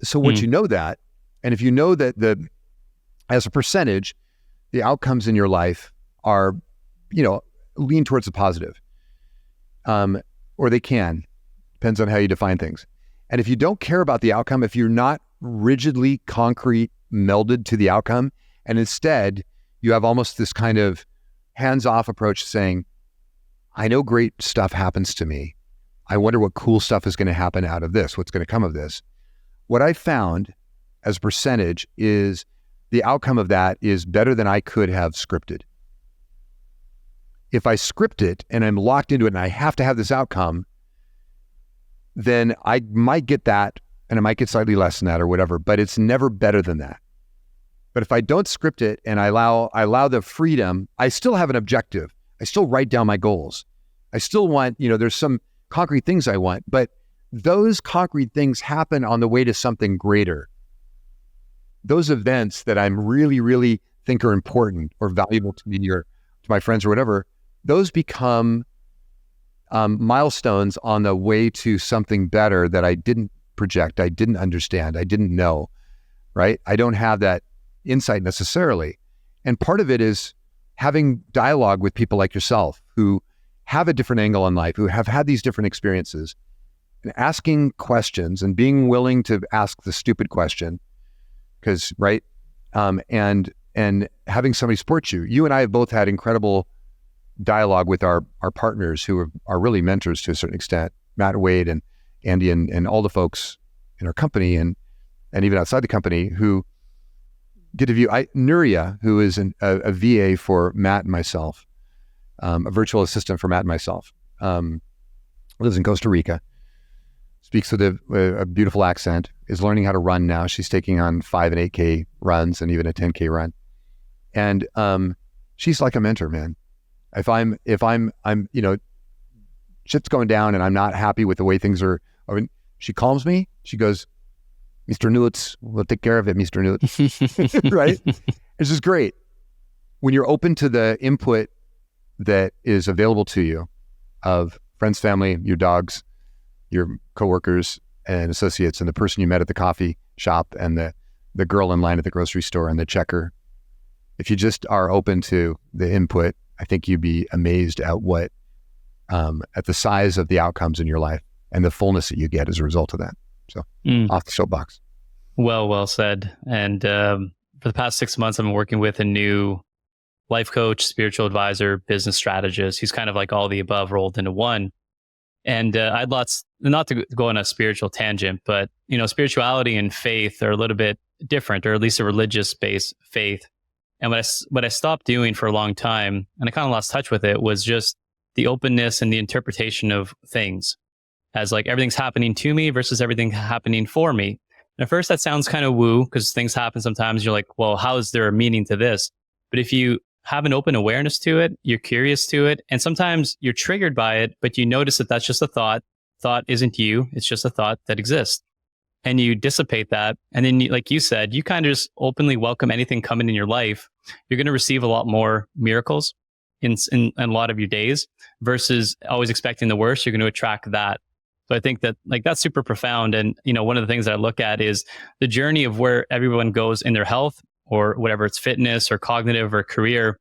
So once you know that, and if you know that as a percentage, the outcomes in your life are, lean towards the positive, or they can, depends on how you define things. And if you don't care about the outcome, if you're not rigidly concrete melded to the outcome, and instead you have almost this kind of hands-off approach saying, I know great stuff happens to me. I wonder what cool stuff is going to happen out of this. What's going to come of this? What I found as a percentage is the outcome of that is better than I could have scripted. If I script it and I'm locked into it and I have to have this outcome, then I might get that, and I might get slightly less than that or whatever, but it's never better than that. But if I don't script it and I allow the freedom, I still have an objective. I still write down my goals. I still want, there's some concrete things I want, but those concrete things happen on the way to something greater. Those events that I'm really, really think are important or valuable to me or to my friends or whatever, those become milestones on the way to something better that I didn't project, I didn't understand, I didn't know, right? I don't have that insight necessarily. And part of it is having dialogue with people like yourself who have a different angle on life, who have had these different experiences, and asking questions and being willing to ask the stupid question, because, right? And having somebody support you. You and I have both had incredible dialogue with our partners who are really mentors to a certain extent, Matt Wade and Andy and all the folks in our company and even outside the company who get to view. Nuria, who is a VA for Matt and myself, a virtual assistant for Matt and myself, lives in Costa Rica. speaks with a beautiful accent, is learning how to run now. She's taking on 5 and 8K runs and even a 10K run. And she's like a mentor, man. If I'm shit's going down and I'm not happy with the way things are, I mean, she calms me. She goes, Mr. Noots, we'll take care of it, Mr. Noots. Right? It's just great. When you're open to the input that is available to you of friends, family, your dogs, your coworkers and associates, and the person you met at the coffee shop, and the girl in line at the grocery store, and the checker. If you just are open to the input, I think you'd be amazed at at the size of the outcomes in your life and the fullness that you get as a result of that. So off the soapbox. Well said. And for the past 6 months, I've been working with a new life coach, spiritual advisor, business strategist. He's kind of like all the above rolled into one. And I'd lots, not to go on a spiritual tangent, but spirituality and faith are a little bit different, or at least a religious based faith. And what I stopped doing for a long time, and I kind of lost touch with it, was just the openness and the interpretation of things as like everything's happening to me versus everything happening for me. And at first that sounds kind of woo, because things happen sometimes. You're like, well, how is there a meaning to this? But if you have an open awareness to it, you're curious to it, and sometimes you're triggered by it, but you notice that that's just a thought. Thought isn't you. It's just a thought that exists. And you dissipate that. And then, like you said, you kind of just openly welcome anything coming in your life. You're going to receive a lot more miracles in a lot of your days versus always expecting the worst. You're going to attract that. So I think that that's super profound. And, one of the things that I look at is the journey of where everyone goes in their health, or whatever it's fitness or cognitive or career,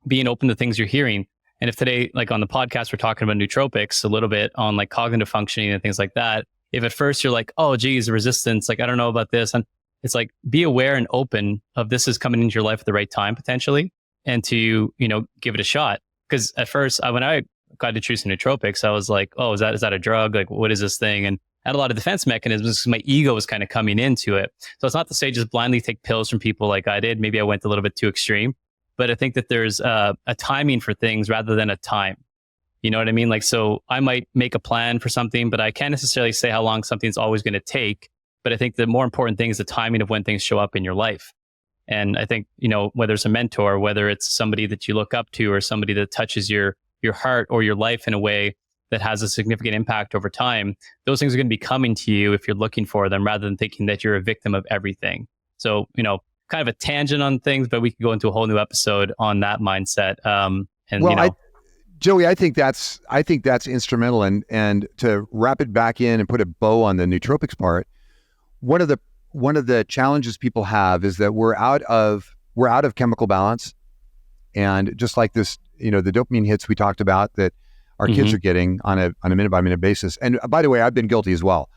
being open to things you're hearing. And if today, like on the podcast, we're talking about nootropics a little bit on like cognitive functioning and things like that. If at first you're like, oh, geez, resistance, like, I don't know about this. And it's like, be aware and open of this is coming into your life at the right time, potentially, and to, give it a shot. Because at first, when I got introduced to nootropics, I was like, oh, is that a drug? Like, what is this thing? And I had a lot of defense mechanisms because my ego was kind of coming into it. So it's not to say just blindly take pills from people like I did. Maybe I went a little bit too extreme, but I think that there's a timing for things rather than a time. You know what I mean? Like, so I might make a plan for something, but I can't necessarily say how long something's always going to take. But I think the more important thing is the timing of when things show up in your life. And I think, whether it's a mentor, whether it's somebody that you look up to, or somebody that touches your heart or your life in a way that has a significant impact over time, those things are going to be coming to you if you're looking for them, rather than thinking that you're a victim of everything. So, kind of a tangent on things, but we could go into a whole new episode on that mindset. Joey, I think that's instrumental. And to wrap it back in and put a bow on the nootropics part, one of the challenges people have is that we're out of chemical balance. And just like this, the dopamine hits we talked about that our kids are getting on a minute by minute basis. And by the way, I've been guilty as well.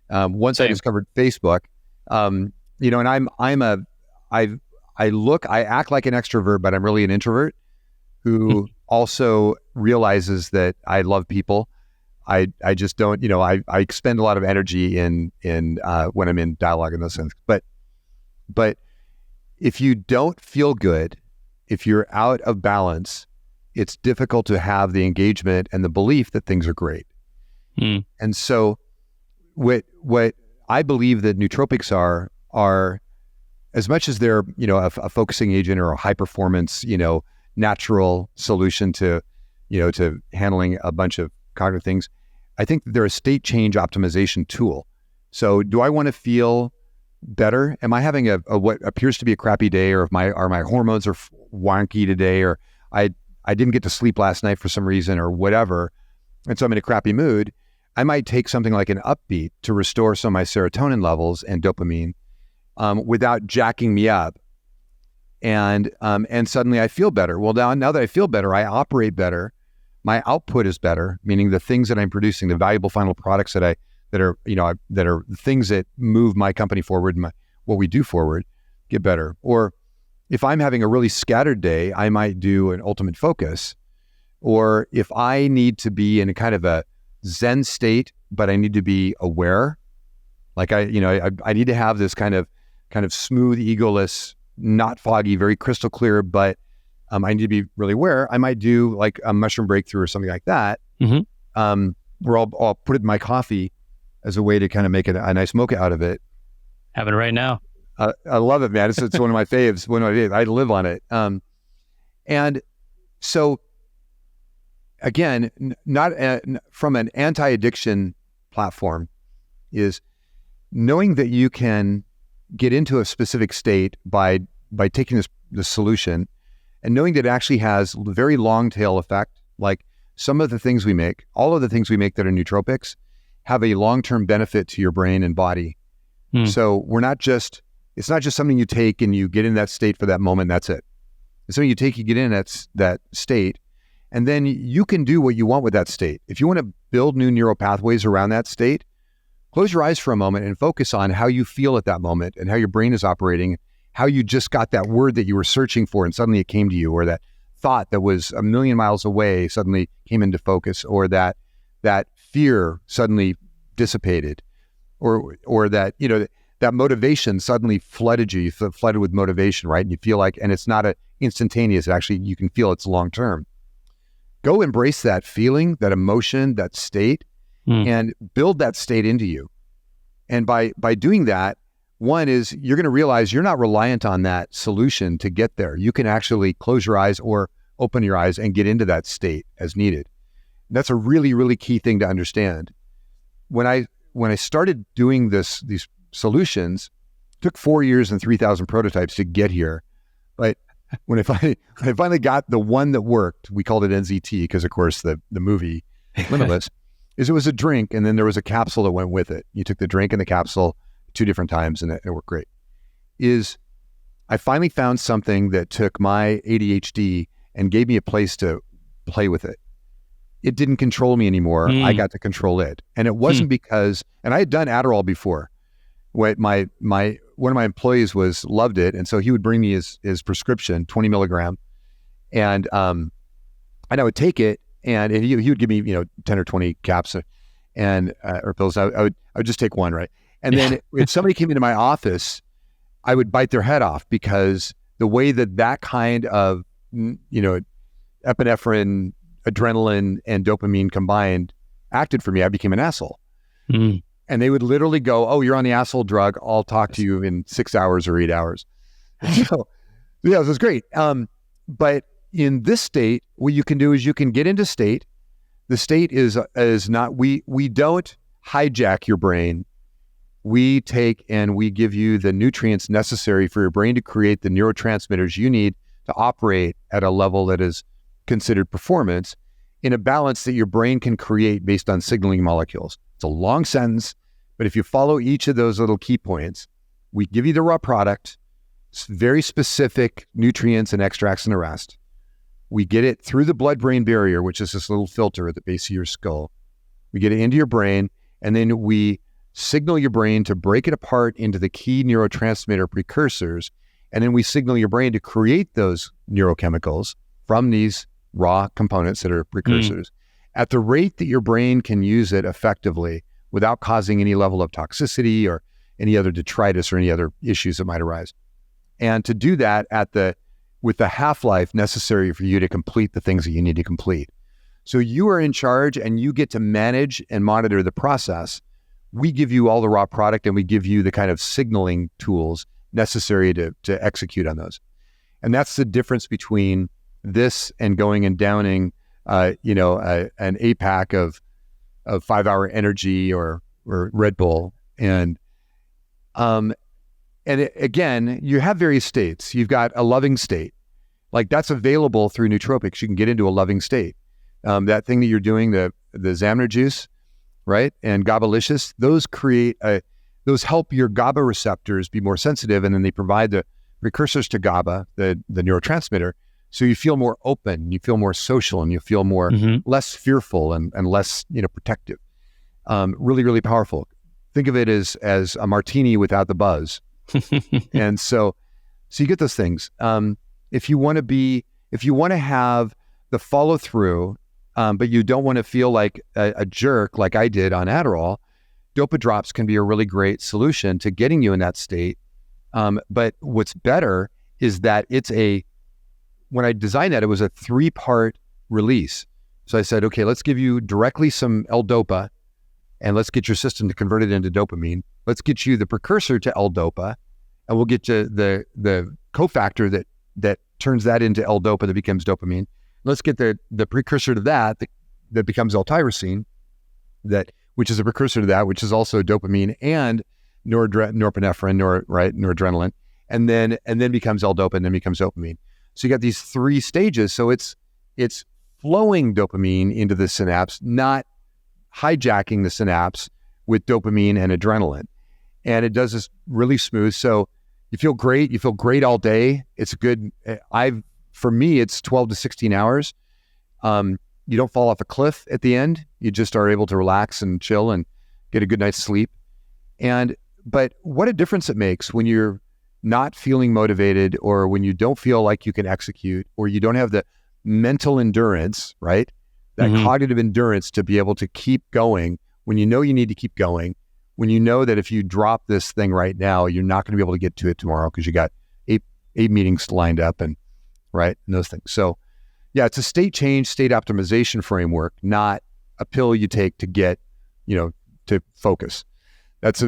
Once I discovered Facebook, and I act like an extrovert, but I'm really an introvert who also realizes that I love people. I just don't, I expend a lot of energy in when I'm in dialogue in those things. But if you don't feel good, if you're out of balance, it's difficult to have the engagement and the belief that things are great. And so what I believe that nootropics are as much as they're, a focusing agent or a high performance, natural solution to handling a bunch of cognitive things, I think they're a state change optimization tool. So do I want to feel better? Am I having a what appears to be a crappy day, or are my hormones are wonky today, or I didn't get to sleep last night for some reason or whatever, and so I'm in a crappy mood? I might take something like an upbeat to restore some of my serotonin levels and dopamine without jacking me up. And suddenly I feel better. Well, now that I feel better, I operate better. My output is better, meaning the things that I'm producing, the valuable final products that are things that move my company forward and what we do forward get better. Or if I'm having a really scattered day, I might do an ultimate focus. Or if I need to be in a kind of a Zen state, but I need to be aware, like I need to have this kind of smooth, egoless, not foggy, very crystal clear, but I need to be really aware. I might do like a mushroom breakthrough or something like that, where I'll put it in my coffee as a way to kind of make a nice mocha out of it. Having it right now. I love it, man. It's one of my faves. I live on it. And so, again, not from an anti-addiction platform, is knowing that you can get into a specific state by taking this solution, and knowing that it actually has very long tail effect. Like some of the things we make, all of the things we make that are nootropics, have a long-term benefit to your brain and body. So it's not just something you take and you get in that state for that moment, that's it. It's something you take, you get in that state, and then you can do what you want with that state. If you want to build new neural pathways around that state, close your eyes for a moment and focus on how you feel at that moment and how your brain is operating, how you just got that word that you were searching for and suddenly it came to you, or that thought that was a million miles away suddenly came into focus, or that fear suddenly dissipated, or that, that motivation suddenly flooded you. You flooded with motivation, right? And you feel like, and it's not instantaneous. Actually, you can feel it's long-term. Go embrace that feeling, that emotion, that state, and build that state into you. And by doing that, one is you're going to realize you're not reliant on that solution to get there. You can actually close your eyes or open your eyes and get into that state as needed. And that's a really, really key thing to understand. When I started doing these solutions, it took 4 years and 3,000 prototypes to get here. But when I finally got the one that worked, we called it NZT because, of course, the movie Limitless, is it was a drink and then there was a capsule that went with it. You took the drink and the capsule 2 different times and it worked great. I finally found something that took my ADHD and gave me a place to play with it. It didn't control me anymore. I got to control it. And it wasn't because, and I had done Adderall before. One of my employees loved it. And so he would bring me his prescription, 20 milligram. And I would take it and he would give me, 10 or 20 caps or pills. I would just take one, right? And then if somebody came into my office, I would bite their head off because the way that kind of, epinephrine, adrenaline, and dopamine combined acted for me, I became an asshole. And they would literally go, "Oh, you're on the asshole drug. I'll talk to you in 6 hours or 8 hours." So, yeah, it was great. But in this state, what you can do is you can get into state. The state is not, we don't hijack your brain. We take and we give you the nutrients necessary for your brain to create the neurotransmitters you need to operate at a level that is considered performance in a balance that your brain can create based on signaling molecules. It's a long sentence, but if you follow each of those little key points, we give you the raw product, very specific nutrients and extracts and the rest. We get it through the blood-brain barrier, which is this little filter at the base of your skull. We get it into your brain, and then we signal your brain to break it apart into the key neurotransmitter precursors, and then we signal your brain to create those neurochemicals from these raw components that are precursors at the rate that your brain can use it effectively without causing any level of toxicity or any other detritus or any other issues that might arise. And to do that with the half-life necessary for you to complete the things that you need to complete. So you are in charge and you get to manage and monitor the process. We give you all the raw product and we give you the kind of signaling tools necessary to execute on those. And that's the difference between this and going and downing, an 8-pack of 5-Hour Energy or Red Bull. And again, you have various states. You've got a loving state. Like that's available through nootropics. You can get into a loving state. That thing that you're doing, the Xamarin Juice, right? And GABAlicious, those help your GABA receptors be more sensitive, and then they provide the precursors to GABA, the neurotransmitter. So you feel more open, you feel more social, and you feel more less fearful and less protective. Really, really powerful. Think of it as a martini without the buzz. And so you get those things. If you want to have the follow through, but you don't want to feel like a jerk like I did on Adderall, Dopa Drops can be a really great solution to getting you in that state. But what's better is that when I designed that, it was a 3-part release. So I said, okay, let's give you directly some L-Dopa, and let's get your system to convert it into dopamine. Let's get you the precursor to L-Dopa, and we'll get you the cofactor that turns that into L-Dopa that becomes dopamine. Let's get the precursor to that becomes L-tyrosine, which is a precursor to that, which is also dopamine and norepinephrine, noradrenaline, and then becomes L-Dopa and then becomes dopamine. So you got these 3 stages. So it's flowing dopamine into the synapse, not hijacking the synapse with dopamine and adrenaline. And it does this really smooth. So you feel great. You feel great all day. It's good. For me, it's 12 to 16 hours. You don't fall off a cliff at the end. You just are able to relax and chill and get a good night's sleep. But what a difference it makes when you're not feeling motivated, or when you don't feel like you can execute, or you don't have the mental endurance, right? That cognitive endurance to be able to keep going when you know you need to keep going, when you know that if you drop this thing right now, you're not going to be able to get to it tomorrow because you got eight meetings lined up and those things. So yeah, it's a state change, state optimization framework, not a pill you take to get, to focus. That's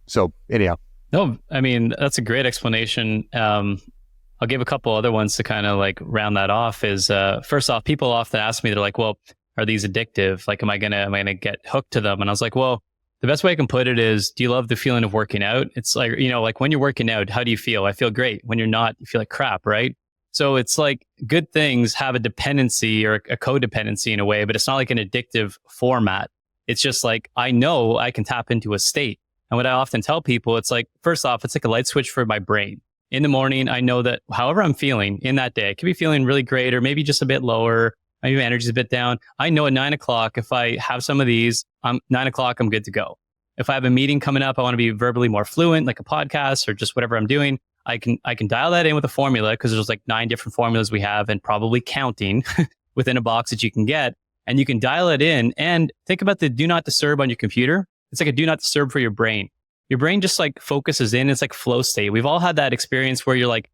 so anyhow. No, I mean, that's a great explanation. I'll give a couple other ones to kind of like round that off. Is first off, people often ask me, they're like, well, are these addictive? Like, am I gonna get hooked to them? And I was like, well, the best way I can put it is, do you love the feeling of working out? It's like, like when you're working out, how do you feel? I feel great. When you're not, you feel like crap, right? So it's like good things have a dependency or a codependency in a way, but it's not like an addictive format. It's just like, I know I can tap into a state. And what I often tell people, it's like, first off, it's like a light switch for my brain. In the morning, I know that however I'm feeling in that day, I could be feeling really great or maybe just a bit lower. Maybe my energy's a bit down. I know at 9 o'clock, if I have some of these, 9 o'clock, I'm good to go. If I have a meeting coming up, I want to be verbally more fluent, like a podcast or just whatever I'm doing. I can dial that in with a formula, because there's like 9 different formulas we have and probably counting within a box that you can get. And you can dial it in and think about the do not disturb on your computer. It's like a do not disturb for your brain. Your brain just like focuses in. It's like flow state. We've all had that experience where you're like,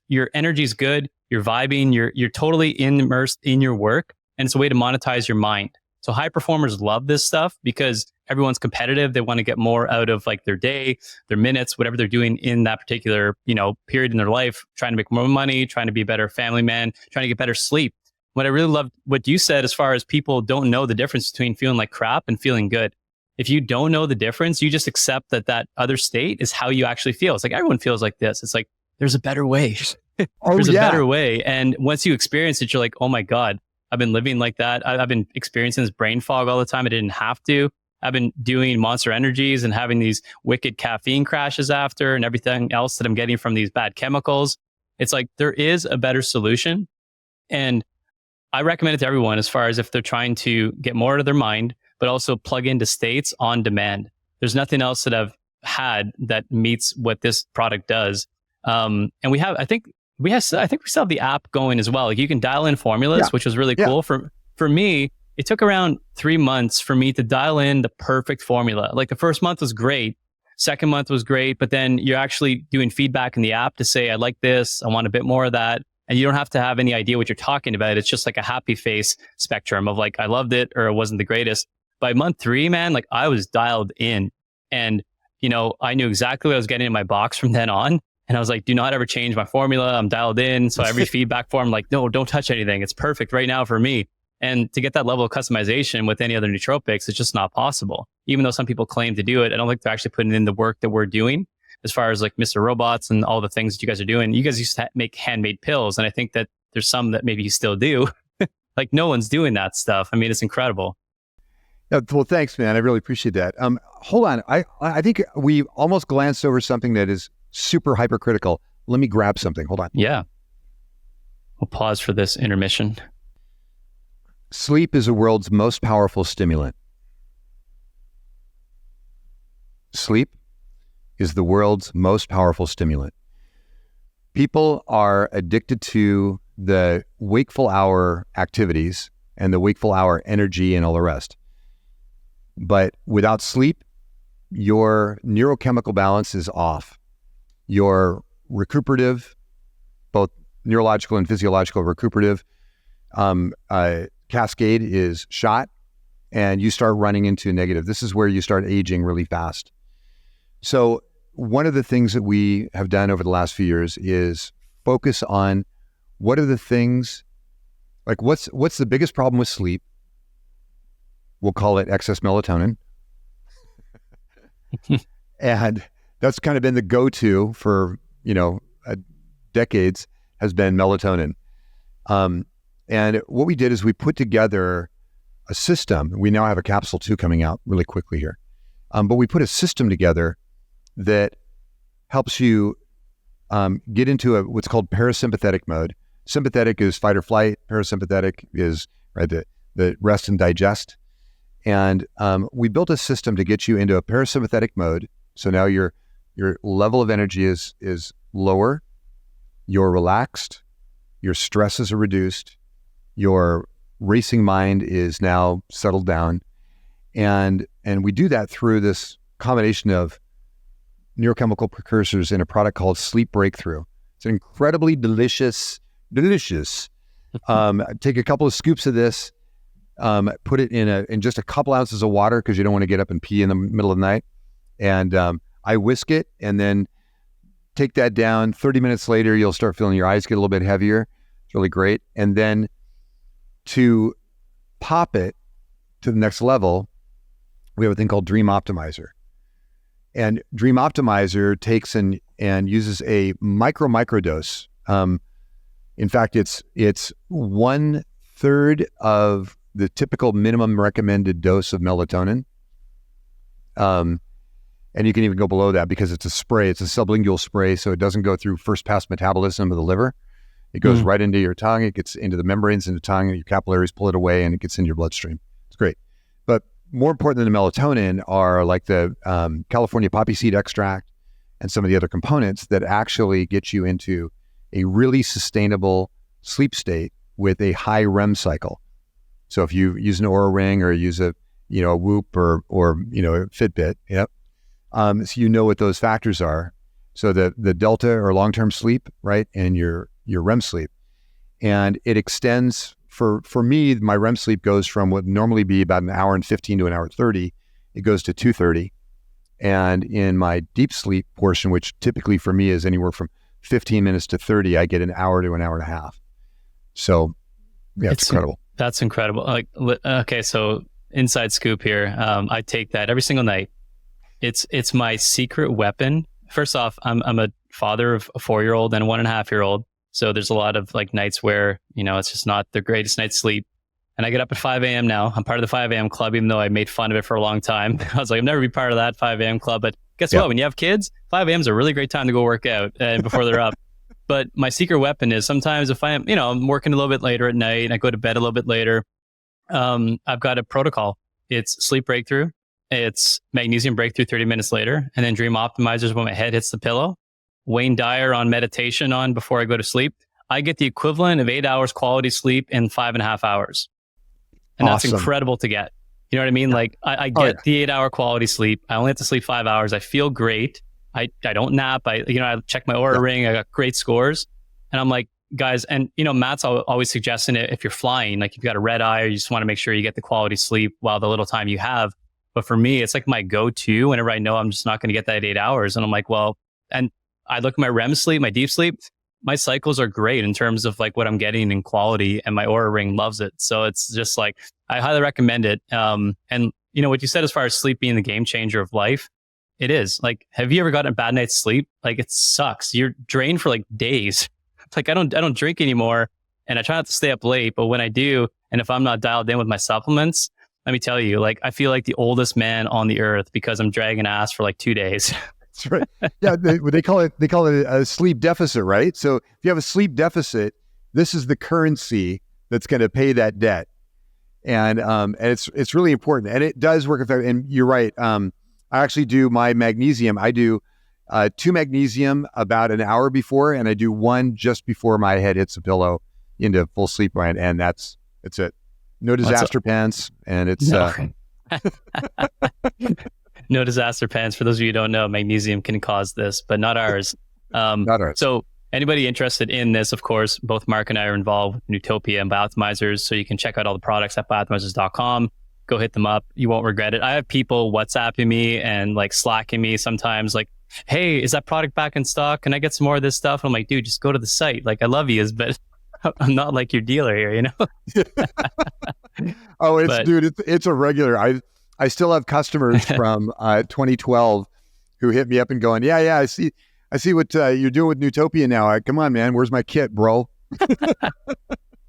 your energy's good, you're vibing, you're totally immersed in your work. And it's a way to monetize your mind. So high performers love this stuff because everyone's competitive. They want to get more out of like their day, their minutes, whatever they're doing in that particular, period in their life, trying to make more money, trying to be a better family man, trying to get better sleep. What I really loved what you said, as far as people don't know the difference between feeling like crap and feeling good. If you don't know the difference, you just accept that other state is how you actually feel. It's like, everyone feels like this. It's like, there's a better way. There's a better way. And once you experience it, you're like, oh my God, I've been living like that. I've been experiencing this brain fog all the time. I didn't have to. I've been doing Monster Energies and having these wicked caffeine crashes after and everything else that I'm getting from these bad chemicals. It's like, there is a better solution. And I recommend it to everyone, as far as if they're trying to get more out of their mind, but also plug into states on demand. There's nothing else that I've had that meets what this product does. And I think we still have the app going as well. Like, you can dial in formulas, which was really cool. For me, it took around 3 months for me to dial in the perfect formula. Like, the first month was great. Second month was great. But then you're actually doing feedback in the app to say, I like this. I want a bit more of that. And you don't have to have any idea what you're talking about. It's just like a happy face spectrum of like, I loved it or it wasn't the greatest. By month 3, man, like, I was dialed in, and, I knew exactly what I was getting in my box from then on. And I was like, do not ever change my formula. I'm dialed in. So every feedback form, like, no, don't touch anything. It's perfect right now for me. And to get that level of customization with any other nootropics, it's just not possible. Even though some people claim to do it, I don't think they're actually putting in the work that we're doing, as far as like Mr. Robots and all the things that you guys are doing. You guys used to make handmade pills. And I think that there's some that maybe you still do. Like, no one's doing that stuff. I mean, it's incredible. Yeah, well, thanks, man. I really appreciate that. Hold on. I think we almost glanced over something that is super hypercritical. Let me grab something. Hold on. Yeah. We'll pause for this intermission. Sleep is the world's most powerful stimulant. Sleep is the world's most powerful stimulant. People are addicted to the wakeful hour activities and the wakeful hour energy and all the rest. But without sleep, your neurochemical balance is off. Your recuperative, both neurological and physiological recuperative cascade is shot. and you start running into negative. This is where you start aging really fast. So one of the things that we have done over the last few years is focus on what are the things, like what's the biggest problem with sleep? We'll call it excess melatonin. And that's kind of been the go-to for, decades, has been melatonin. And what we did is we put together a system. We now have a capsule 2 coming out really quickly here. But we put a system together that helps you get into what's called parasympathetic mode. Sympathetic is fight or flight. Parasympathetic is the rest and digest. And we built a system to get you into a parasympathetic mode. So now your level of energy is lower, you're relaxed, your stresses are reduced, your racing mind is now settled down. And we do that through this combination of neurochemical precursors in a product called Sleep Breakthrough. It's an incredibly delicious. Take a couple of scoops of this, put it in just a couple ounces of water because you don't want to get up and pee in the middle of the night. And I whisk it and then take that down. 30 minutes later, you'll start feeling your eyes get a little bit heavier. It's really great. And then to pop it to the next level, we have a thing called Dream Optimizer. And Dream Optimizer takes and uses a microdose. In fact, it's 1/3 of the typical minimum recommended dose of melatonin. And you can even go below that because it's a spray. It's a sublingual spray, so it doesn't go through first pass metabolism of the liver. It goes right into your tongue. It gets into the membranes in the tongue. Your capillaries pull it away, and it gets into your bloodstream. It's great. But more important than the melatonin are like the California poppy seed extract and some of the other components that actually get you into a really sustainable sleep state with a high REM cycle. So if you use an Oura Ring or use a Whoop or a Fitbit, so you know what those factors are. So the delta or long-term sleep, right, and your REM sleep, and it extends. For me, my REM sleep goes from what would normally be about an hour and 15 to an hour and 30. It goes to 2:30, and in my deep sleep portion, which typically for me is anywhere from 15 minutes to 30, I get an hour to an hour and a half. So yeah, it's incredible. That's incredible. Okay, so inside scoop here. I take that every single night. It's my secret weapon. First off, I'm a father of a 4-year-old and a 1.5-year-old. So there's a lot of nights where, it's just not the greatest night's sleep. And I get up at 5 a.m. now. I'm part of the 5 a.m. club, even though I made fun of it for a long time. I was like, I'll never be part of that 5 a.m. club. But guess what? When you have kids, 5 a.m. is a really great time to go work out before they're up. But my secret weapon is sometimes if I'm working a little bit later at night and I go to bed a little bit later, I've got a protocol. It's Sleep Breakthrough. It's Magnesium Breakthrough 30 minutes later. And then Dream Optimizers when my head hits the pillow. Wayne Dyer on meditation on before I go to sleep. I get the equivalent of 8 hours quality sleep in 5.5 hours. And awesome. That's incredible to get. You know what I mean? Like I get the 8-hour quality sleep. I only have to sleep 5 hours. I feel great. I don't nap. I check my Oura Ring. I got great scores. And I'm like, guys, and Matt's always suggesting it if you're flying, like you've got a red eye or you just want to make sure you get the quality sleep while the little time you have. But for me, it's like my go-to whenever I know I'm just not going to get that 8 hours. And I'm like, well, and I look at my REM sleep, my deep sleep, my cycles are great in terms of like what I'm getting in quality, and my Oura Ring loves it. So it's just like, I highly recommend it. And what you said as far as sleep being the game changer of life, it is. Like, have you ever gotten a bad night's sleep? Like, it sucks. You're drained for like days. It's like, I don't drink anymore, and I try not to stay up late, but when I do, and if I'm not dialed in with my supplements, let me tell you, like, I feel like the oldest man on the earth because I'm dragging ass for like 2 days. That's right. Yeah, they call it a sleep deficit, right? So if you have a sleep deficit, this is the currency that's going to pay that debt, and it's really important, and it does work. And you're right. I actually do my magnesium. I do 2 magnesium about an hour before, and I do 1 just before my head hits the pillow into full sleep. And that's it. No disaster pants, and it's no disaster pants. For those of you who don't know, magnesium can cause this, but not ours. Not ours. So anybody interested in this, of course, both Mark and I are involved with Nootopia and Biooptimizers, so you can check out all the products at biooptimizers.com. go hit them up. You won't regret it. I have people WhatsApping me and like slacking me sometimes like, hey, is that product back in stock? Can I get some more of this stuff? I'm like, dude, just go to the site. Like, I love you, but I'm not like your dealer here, you know? Oh, it's a regular. I still have customers from 2012 who hit me up and going, yeah, I see what you're doing with Nootopia now. Come on, man, where's my kit, bro?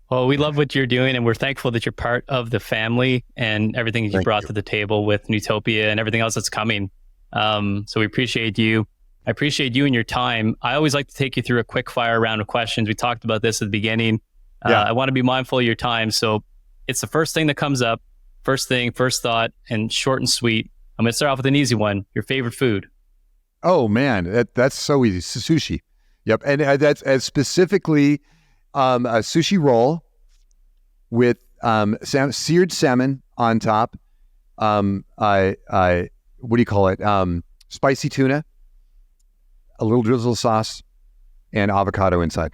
Well, we love what you're doing, and we're thankful that you're part of the family and everything that you brought to the table with Nootopia and everything else that's coming. So we appreciate you. I appreciate you and your time. I always like to take you through a quick fire round of questions. We talked about this at the beginning. I want to be mindful of your time. So it's the first thing that comes up, first thing, first thought, and short and sweet. I'm going to start off with an easy one. Your favorite food? Oh man, that's so easy. Sushi. Yep. And that's specifically a sushi roll with seared salmon on top. What do you call it? Spicy tuna, a little drizzle sauce, and avocado inside.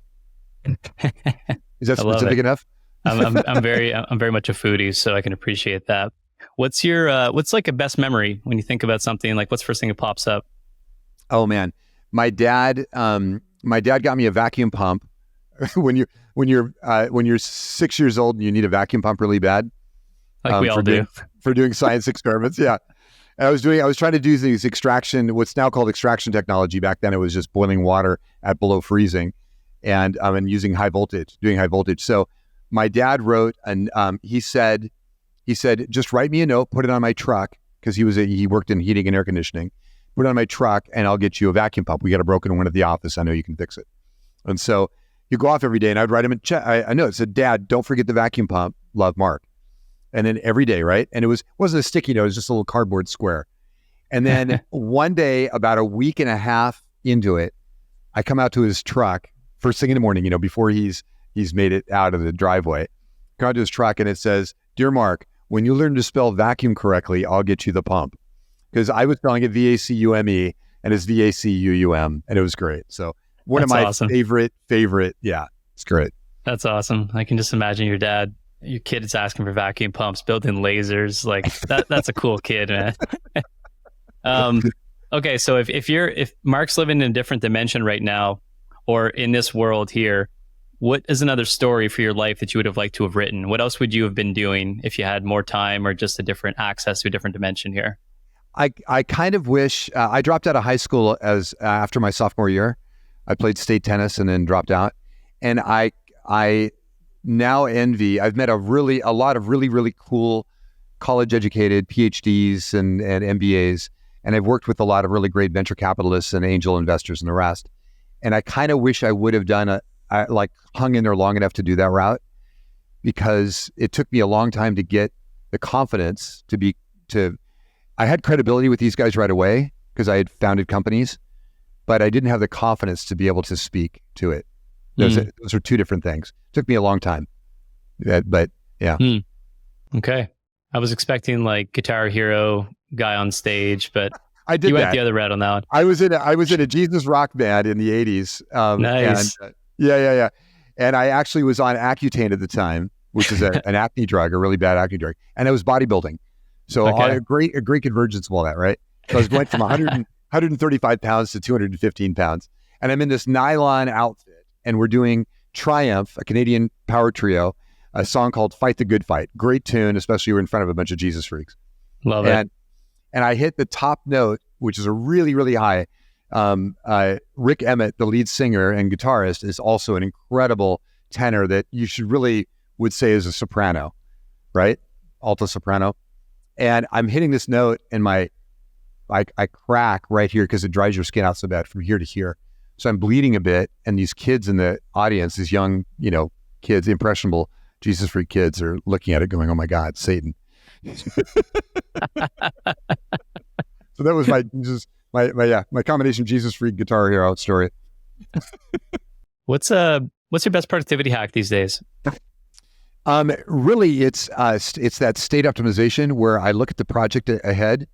Is that specific enough? I'm very much a foodie, so I can appreciate that. What's like a best memory when you think about something? Like, what's the first thing that pops up? Oh man, my dad got me a vacuum pump when you're 6 years old and you need a vacuum pump really bad. Like we all do. For doing science experiments. Yeah. And I was trying to do these what's now called extraction technology. Back then it was just boiling water at below freezing and using doing high voltage. So my dad wrote, and he said, just write me a note, put it on my truck, because he worked in heating and air conditioning. Put it on my truck and I'll get you a vacuum pump. We got a broken one at the office. I know you can fix it. And so you go off every day, and I'd write him I know it said, Dad, don't forget the vacuum pump. Love, Mark. And then every day, right? And wasn't a sticky note, it was just a little cardboard square. And then one day, about a week and a half into it, I come out to his truck first thing in the morning, before he's made it out of the driveway. Come out to his truck and it says, Dear Mark, when you learn to spell vacuum correctly, I'll get you the pump. Because I was spelling it VACUME and it's VACUUM, and it was great. So one of my awesome. favorite. Yeah, it's great. That's awesome. I can just imagine your kid is asking for vacuum pumps, built-in lasers. Like that's a cool kid, man. Okay, so if Mark's living in a different dimension right now, or in this world here, what is another story for your life that you would have liked to have written? What else would you have been doing if you had more time or just a different access to a different dimension here? I kind of wish I dropped out of high school after my sophomore year. I played state tennis and then dropped out. And I now envy, I've met a lot of really, really cool college educated PhDs and MBAs. And I've worked with a lot of really great venture capitalists and angel investors and the rest. And I kind of wish I would have done hung in there long enough to do that route, because it took me a long time to get the confidence I had credibility with these guys right away because I had founded companies, but I didn't have the confidence to be able to speak to it. Those are two different things. It took me a long time, but yeah. Okay. I was expecting like Guitar Hero guy on stage, but I did. You went the other route on that one. I was in a Jesus rock band in the 80s. Nice. And, yeah. And I actually was on Accutane at the time, which is an acne drug, a really bad acne drug, and I was bodybuilding. So a great convergence of all that, right? So I was going from 135 pounds to 215 pounds. And I'm in this nylon outfit, and we're doing Triumph, a Canadian power trio, a song called Fight the Good Fight. Great tune, especially we're in front of a bunch of Jesus freaks. Love it. And I hit the top note, which is a really, really high. Rick Emmett, the lead singer and guitarist, is also an incredible tenor that you would say is a soprano, right? Alto soprano. And I'm hitting this note and I crack right here because it dries your skin out so bad from here to here. So I'm bleeding a bit. And these kids in the audience, these young, kids, impressionable Jesus freak kids, are looking at it going, oh my God, Satan. So that was my combination Jesus freak Guitar Hero story. What's your best productivity hack these days? Really, it's that state optimization where I look at the project ahead,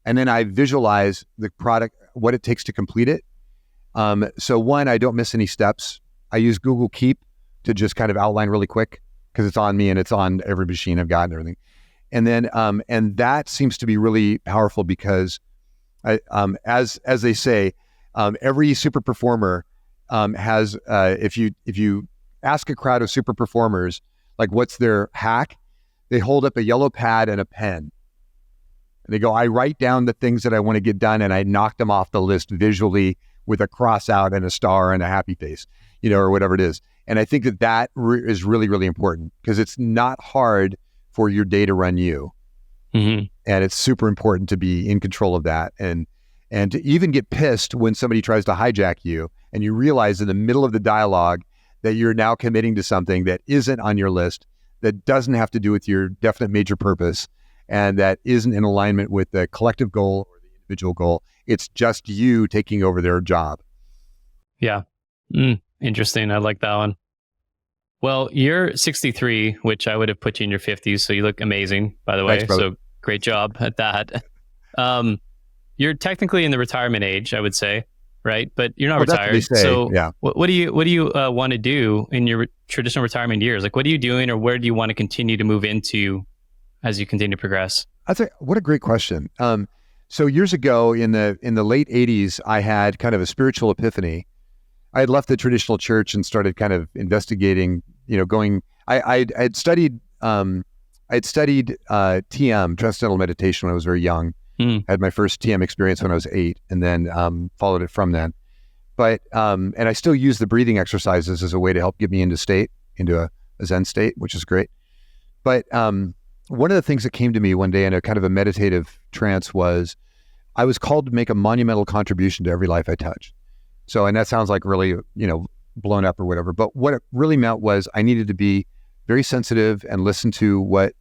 and then I visualize the product, what it takes to complete it. So one, I don't miss any steps. I use Google Keep to just kind of outline really quick because it's on me and it's on every machine I've got and everything. And then, and that seems to be really powerful because as they say, every super performer has, if you ask a crowd of super performers, like what's their hack, they hold up a yellow pad and a pen. And they go, I write down the things that I want to get done and I knock them off the list visually with a cross out and a star and a happy face, or whatever it is. And I think that is really, really important because it's not hard for your day to run you. Mm-hmm. And it's super important to be in control of that. And to even get pissed when somebody tries to hijack you and you realize in the middle of the dialogue that you're now committing to something that isn't on your list, that doesn't have to do with your definite major purpose, and that isn't in alignment with the collective goal or the individual goal. It's just you taking over their job. Yeah. Interesting. I like that one. Well, you're 63, which I would have put you in your 50s. So you look amazing, by the way. Thanks, brother. So great job at that. You're technically in the retirement age, I would say, right? But you're not retired. So yeah. What do you want to do in your traditional retirement years? Like, what are you doing, or where do you want to continue to move into as you continue to progress? What a great question. So years ago in the late 80s, I had kind of a spiritual epiphany. I had left the traditional church and started kind of investigating, I'd studied TM, transcendental meditation, when I was very young. I had my first TM experience when I was 8, and then followed it from then. But and I still use the breathing exercises as a way to help get me into a Zen state, which is great. But one of the things that came to me one day in a kind of a meditative trance was I was called to make a monumental contribution to every life I touched. So, and that sounds like really, blown up or whatever, but what it really meant was I needed to be very sensitive and listen to what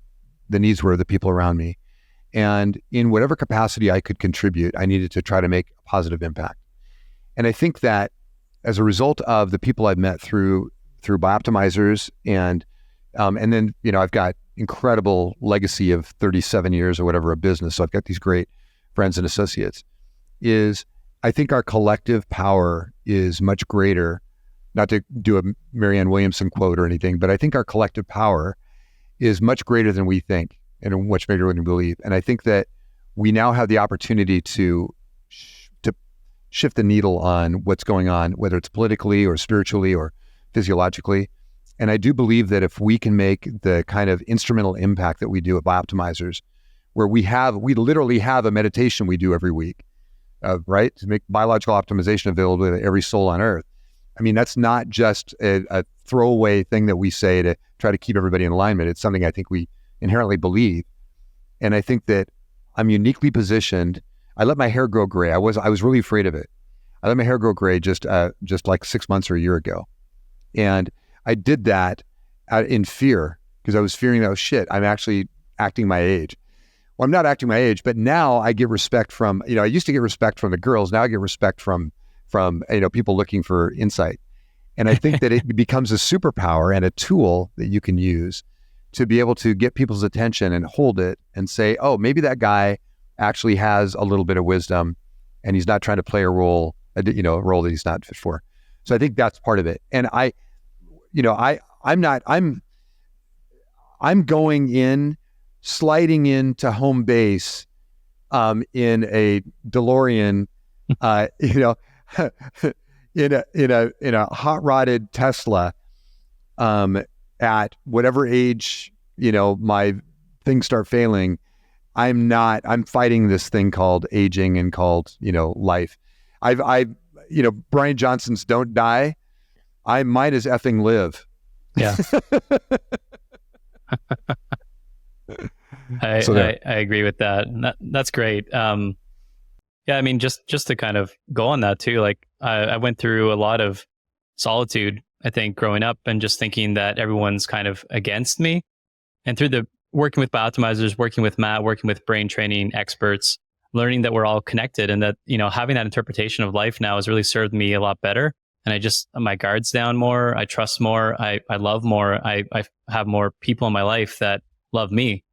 the needs were of the people around me. And in whatever capacity I could contribute, I needed to try to make a positive impact. And I think that as a result of the people I've met through Bioptimizers and then, I've got incredible legacy of 37 years or whatever of business. So I've got these great friends and associates. I think our collective power is much greater, not to do a Marianne Williamson quote or anything, but I think our collective power is much greater than we think and much greater than we believe. And I think that we now have the opportunity to shift the needle on what's going on, whether it's politically or spiritually or physiologically. And I do believe that if we can make the kind of instrumental impact that we do at Bioptimizers, where we literally have a meditation we do every week, right? To make biological optimization available to every soul on earth. I mean, that's not just a throwaway thing that we say to try to keep everybody in alignment. It's something I think we inherently believe. And I think that I'm uniquely positioned. I let my hair grow gray. I was really afraid of it. I let my hair grow gray just like 6 months or a year ago. And I did that in fear because I was fearing that, oh shit, I'm actually acting my age. Well, I'm not acting my age, but now I get respect from, I used to get respect from the girls. Now I get respect from people looking for insight. And I think that it becomes a superpower and a tool that you can use to be able to get people's attention and hold it and say, oh, maybe that guy actually has a little bit of wisdom and he's not trying to play a role that he's not fit for. So I think that's part of it. And I'm going sliding into home base in a DeLorean, in a hot rodded Tesla, at whatever age, my things start failing. I'm fighting this thing called aging and called, life. Brian Johnson's Don't Die. I might as effing live. Yeah. I agree with that. That's great. Yeah, I mean, just to kind of go on that too, like I went through a lot of solitude, I think, growing up, and just thinking that everyone's kind of against me. And through the working with Bioptimizers, working with Matt, working with brain training experts, learning that we're all connected, and that, having that interpretation of life now has really served me a lot better. And my guard's down more, I trust more, I love more, I have more people in my life that love me.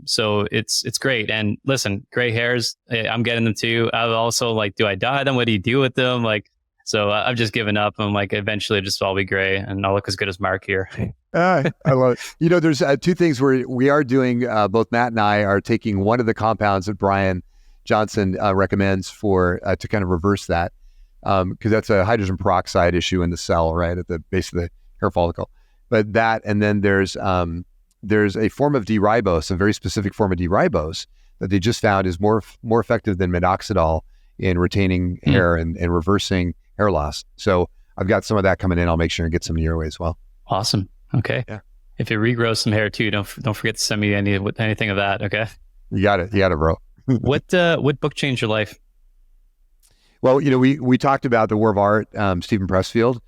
So it's great. And listen, gray hairs, I'm getting them too. I also do I dye them? What do you do with them? Like, So I've just given up. I'm like, eventually just all be gray and I'll look as good as Mark here. I love it. There's two things where we are doing, both Matt and I are taking one of the compounds that Brian Johnson recommends for to kind of reverse that, because that's a hydrogen peroxide issue in the cell, right, at the base of the hair follicle. But that, and then there's a form of D-ribose, a very specific form of D-ribose that they just found is more effective than minoxidil in retaining hair and reversing hair loss. So I've got some of that coming in. I'll make sure and get some in your way as well. Awesome. Okay. Yeah. If it regrows some hair too, don't forget to send me anything of that. Okay. You got it, bro. What book changed your life? Well, we talked about The War of Art, Stephen Pressfield,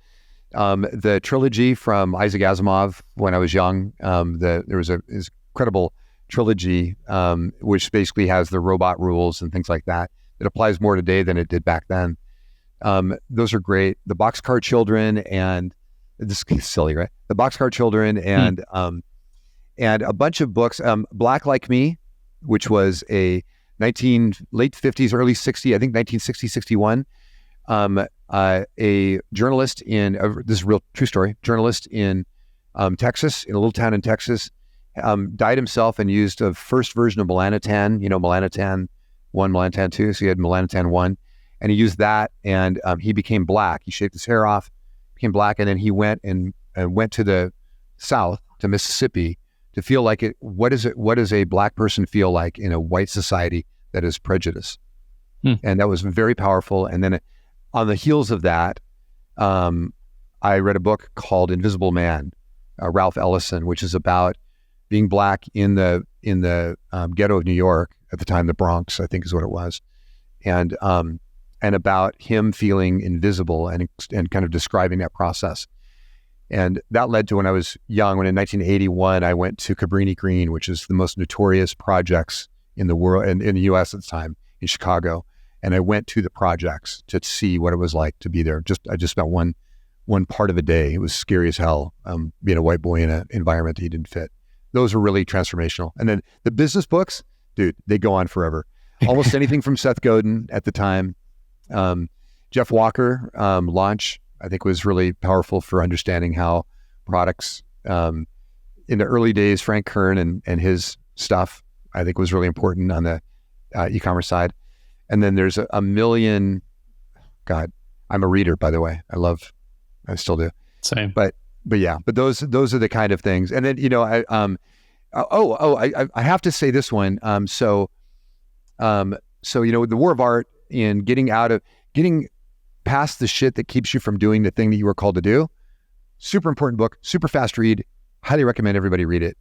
the trilogy from Isaac Asimov when I was young. There was his incredible trilogy, which basically has the robot rules and things like that. It applies more today than it did back then. Those are great. The Boxcar Children, and this is silly, right? The Boxcar Children and a bunch of books. Black Like Me, which was a late 50s, early 60s, I think 1960, 61. A journalist in, this is a real true story, journalist in Texas, in a little town in Texas, dyed himself and used a first version of melanotan, melanotan 1, melanotan 2. So he had melanotan 1, and he used that, and he became black. He shaved his hair off, became black, and then he went to the South, to Mississippi, to feel like it. What does a black person feel like in a white society that is prejudiced? And that was very powerful. And then on the heels of that, I read a book called Invisible Man, Ralph Ellison, which is about being black in the ghetto of New York at the time, the Bronx, I think is what it was, and about him feeling invisible and kind of describing that process. And that led to when I was young, when in 1981, I went to Cabrini Green, which is the most notorious projects in the world, and in the US at the time, in Chicago. And I went to the projects to see what it was like to be there. I just spent one part of a day. It was scary as hell, being a white boy in an environment that he didn't fit. Those were really transformational. And then the business books, dude, they go on forever. Almost anything from Seth Godin at the time. Jeff Walker, Launch, I think was really powerful for understanding how products, in the early days, Frank Kern and his stuff, I think was really important on the e-commerce side. And then there's a million, God, I'm a reader, by the way. I still do. Same. But those are the kind of things. And then, I have to say this one. So the War of Art, in getting past the shit that keeps you from doing the thing that you were called to do. Super important book, super fast read. Highly recommend everybody read it.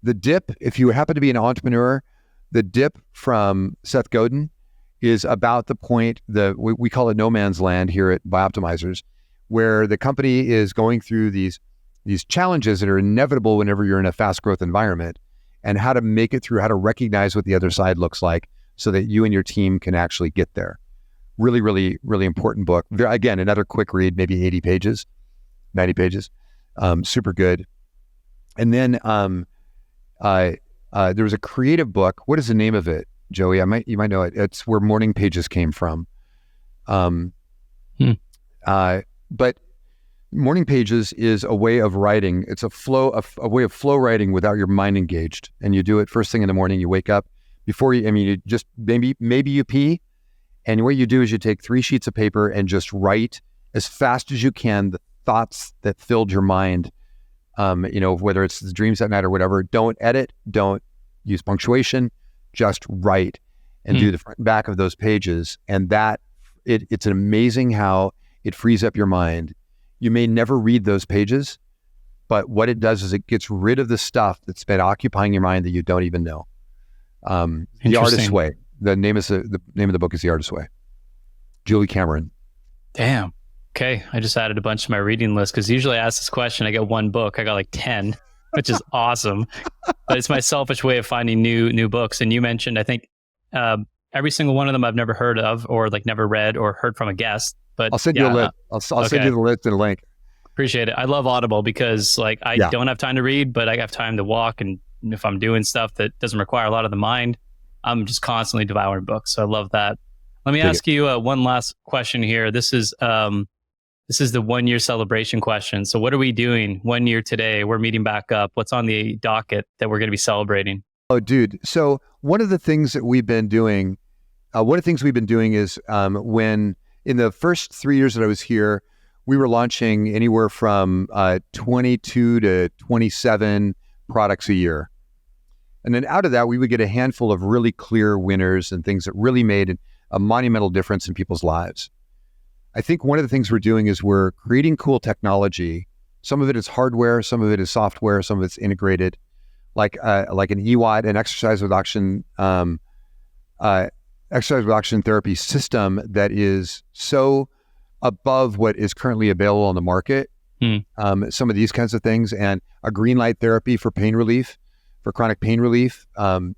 The Dip, if you happen to be an entrepreneur, The Dip from Seth Godin is about the point, we call it no man's land here at Bioptimizers, where the company is going through these challenges that are inevitable whenever you're in a fast growth environment, and how to make it through, how to recognize what the other side looks like so that you and your team can actually get there. Really, really, really important book. Again, another quick read, maybe 80 pages, 90 pages, super good. And then there was a creative book. What is the name of it, Joey? You might know it. It's where Morning Pages came from. But Morning Pages is a way of writing. It's a way of flow writing without your mind engaged. And you do it first thing in the morning. You wake up you just maybe you pee. And what you do is you take 3 sheets of paper and just write as fast as you can the thoughts that filled your mind. Whether it's the dreams at night or whatever. Don't edit. Don't use punctuation. Just write and do the front and back of those pages. And it's amazing how it frees up your mind. You may never read those pages, but what it does is it gets rid of the stuff that's been occupying your mind that you don't even know. The Artist's Way. The name of the book is The Artist's Way. Julie Cameron. Damn. Okay. I just added a bunch to my reading list, because usually I ask this question, I get one book. I got like 10, which is awesome. But it's my selfish way of finding new books. And you mentioned, I think, every single one of them I've never heard of, or like never read or heard from a guest. But I'll send you a list. I'll send you the list and a link. Appreciate it. I love Audible because I don't have time to read, but I have time to walk. And if I'm doing stuff that doesn't require a lot of the mind, I'm just constantly devouring books. So I love that. Let me ask you one last question here. This is the 1 year celebration question. So what are we doing 1 year today? We're meeting back up. What's on the docket that we're going to be celebrating? Oh, dude. So one of the things that we've been doing, is when in the first 3 years that I was here, we were launching anywhere from 22 to 27 products a year. And then out of that, we would get a handful of really clear winners and things that really made a monumental difference in people's lives. I think one of the things we're doing is we're creating cool technology. Some of it is hardware, some of it is software, some of it's integrated, like an EWAT, an exercise reduction therapy system that is so above what is currently available on the market. Some of these kinds of things, and a green light therapy for pain relief, for chronic pain relief.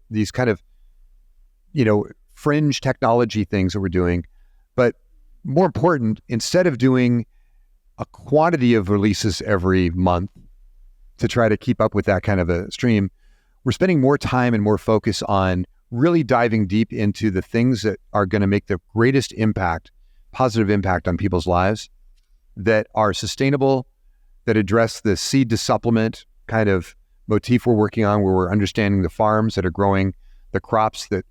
These kind of, fringe technology things that we're doing. But more important, instead of doing a quantity of releases every month to try to keep up with that kind of a stream, we're spending more time and more focus on really diving deep into the things that are going to make the greatest impact, positive impact on people's lives, that are sustainable, that address the seed to supplement kind of motif we're working on, where we're understanding the farms that are growing the crops that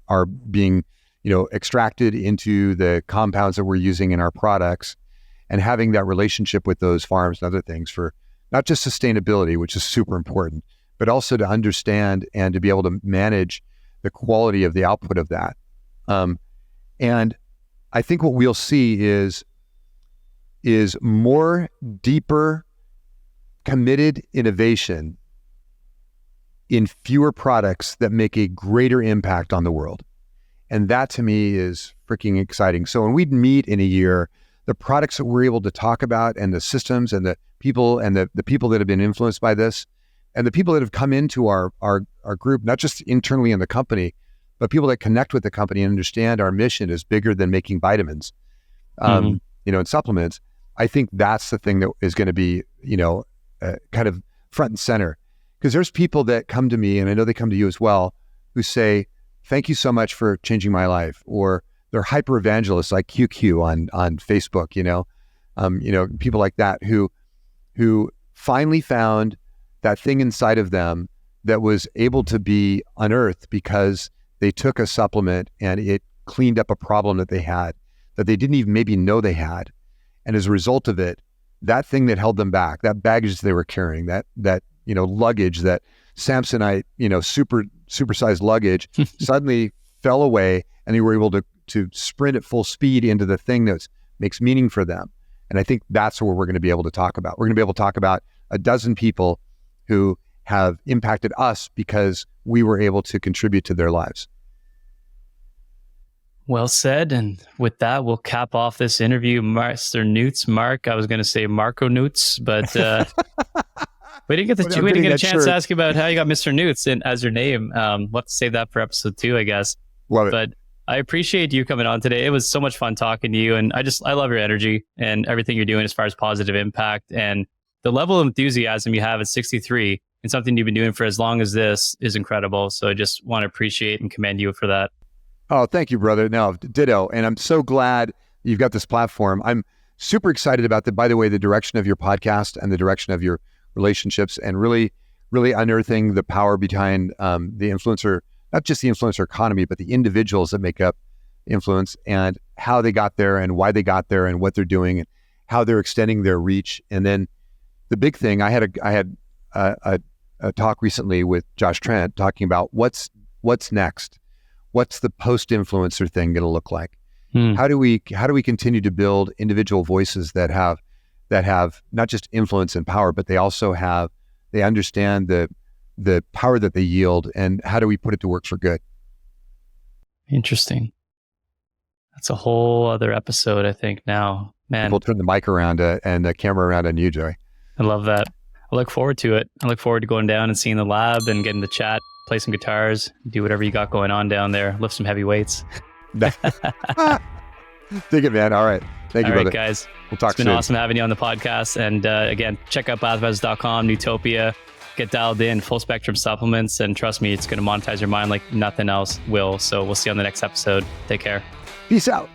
are being extracted into the compounds that we're using in our products, and having that relationship with those farms and other things for not just sustainability, which is super important, but also to understand and to be able to manage the quality of the output of that. And I think what we'll see is more deeper, committed innovation in fewer products that make a greater impact on the world. And that to me is freaking exciting. So when we'd meet in a year, the products that we're able to talk about, and the systems and the people, and the people that have been influenced by this, and the people that have come into our group, not just internally in the company, but people that connect with the company and understand our mission is bigger than making vitamins, and supplements. I think that's the thing that is going to be, kind of front and center. Because there's people that come to me, and I know they come to you as well, who say, thank you so much for changing my life. Or they're hyper evangelists like QQ on Facebook, people like that who finally found that thing inside of them that was able to be unearthed because they took a supplement and it cleaned up a problem that they had, that they didn't even maybe know they had. And as a result of it, that thing that held them back, that baggage they were carrying, that luggage, that Samsonite, supersized luggage suddenly fell away, and they were able to sprint at full speed into the thing that makes meaning for them. And I think that's what we're going to be able to talk about. We're going to be able to talk about a dozen people who have impacted us because we were able to contribute to their lives. Well said. And with that, we'll cap off this interview. Mr. Noots, Mark, I was going to say Marco Noots, but we didn't get a chance to ask you about how you got Mr. Noots as your name. We'll have to save that for episode 2, I guess. Love it. But I appreciate you coming on today. It was so much fun talking to you. And I love your energy and everything you're doing as far as positive impact. And the level of enthusiasm you have at 63 and something you've been doing for as long as this is incredible. So I just want to appreciate and commend you for that. Oh, thank you, brother. No, ditto. And I'm so glad you've got this platform. I'm super excited about by the way, the direction of your podcast and the direction of your relationships, and really, really unearthing the power behind the influencer, not just the influencer economy, but the individuals that make up influence, and how they got there and why they got there and what they're doing and how they're extending their reach. And then the big thing, I had a talk recently with Josh Trent talking about what's next. What's the post-influencer thing going to look like? How do we continue to build individual voices that have not just influence and power, but they understand the power that they yield, and how do we put it to work for good? Interesting. That's a whole other episode, I think now, man. We'll turn the mic around and the camera around on you, Joey. I love that. I look forward to it. I look forward to going down and seeing the lab and getting to chat, play some guitars, do whatever you got going on down there, lift some heavy weights. Dig it, man. All right. Thank you, brother. All right, guys. We'll talk soon. It's been awesome having you on the podcast. And again, check out bathbuzz.com, Nootopia. get dialed in, full spectrum supplements. And trust me, it's going to monetize your mind like nothing else will. So we'll see you on the next episode. Take care. Peace out.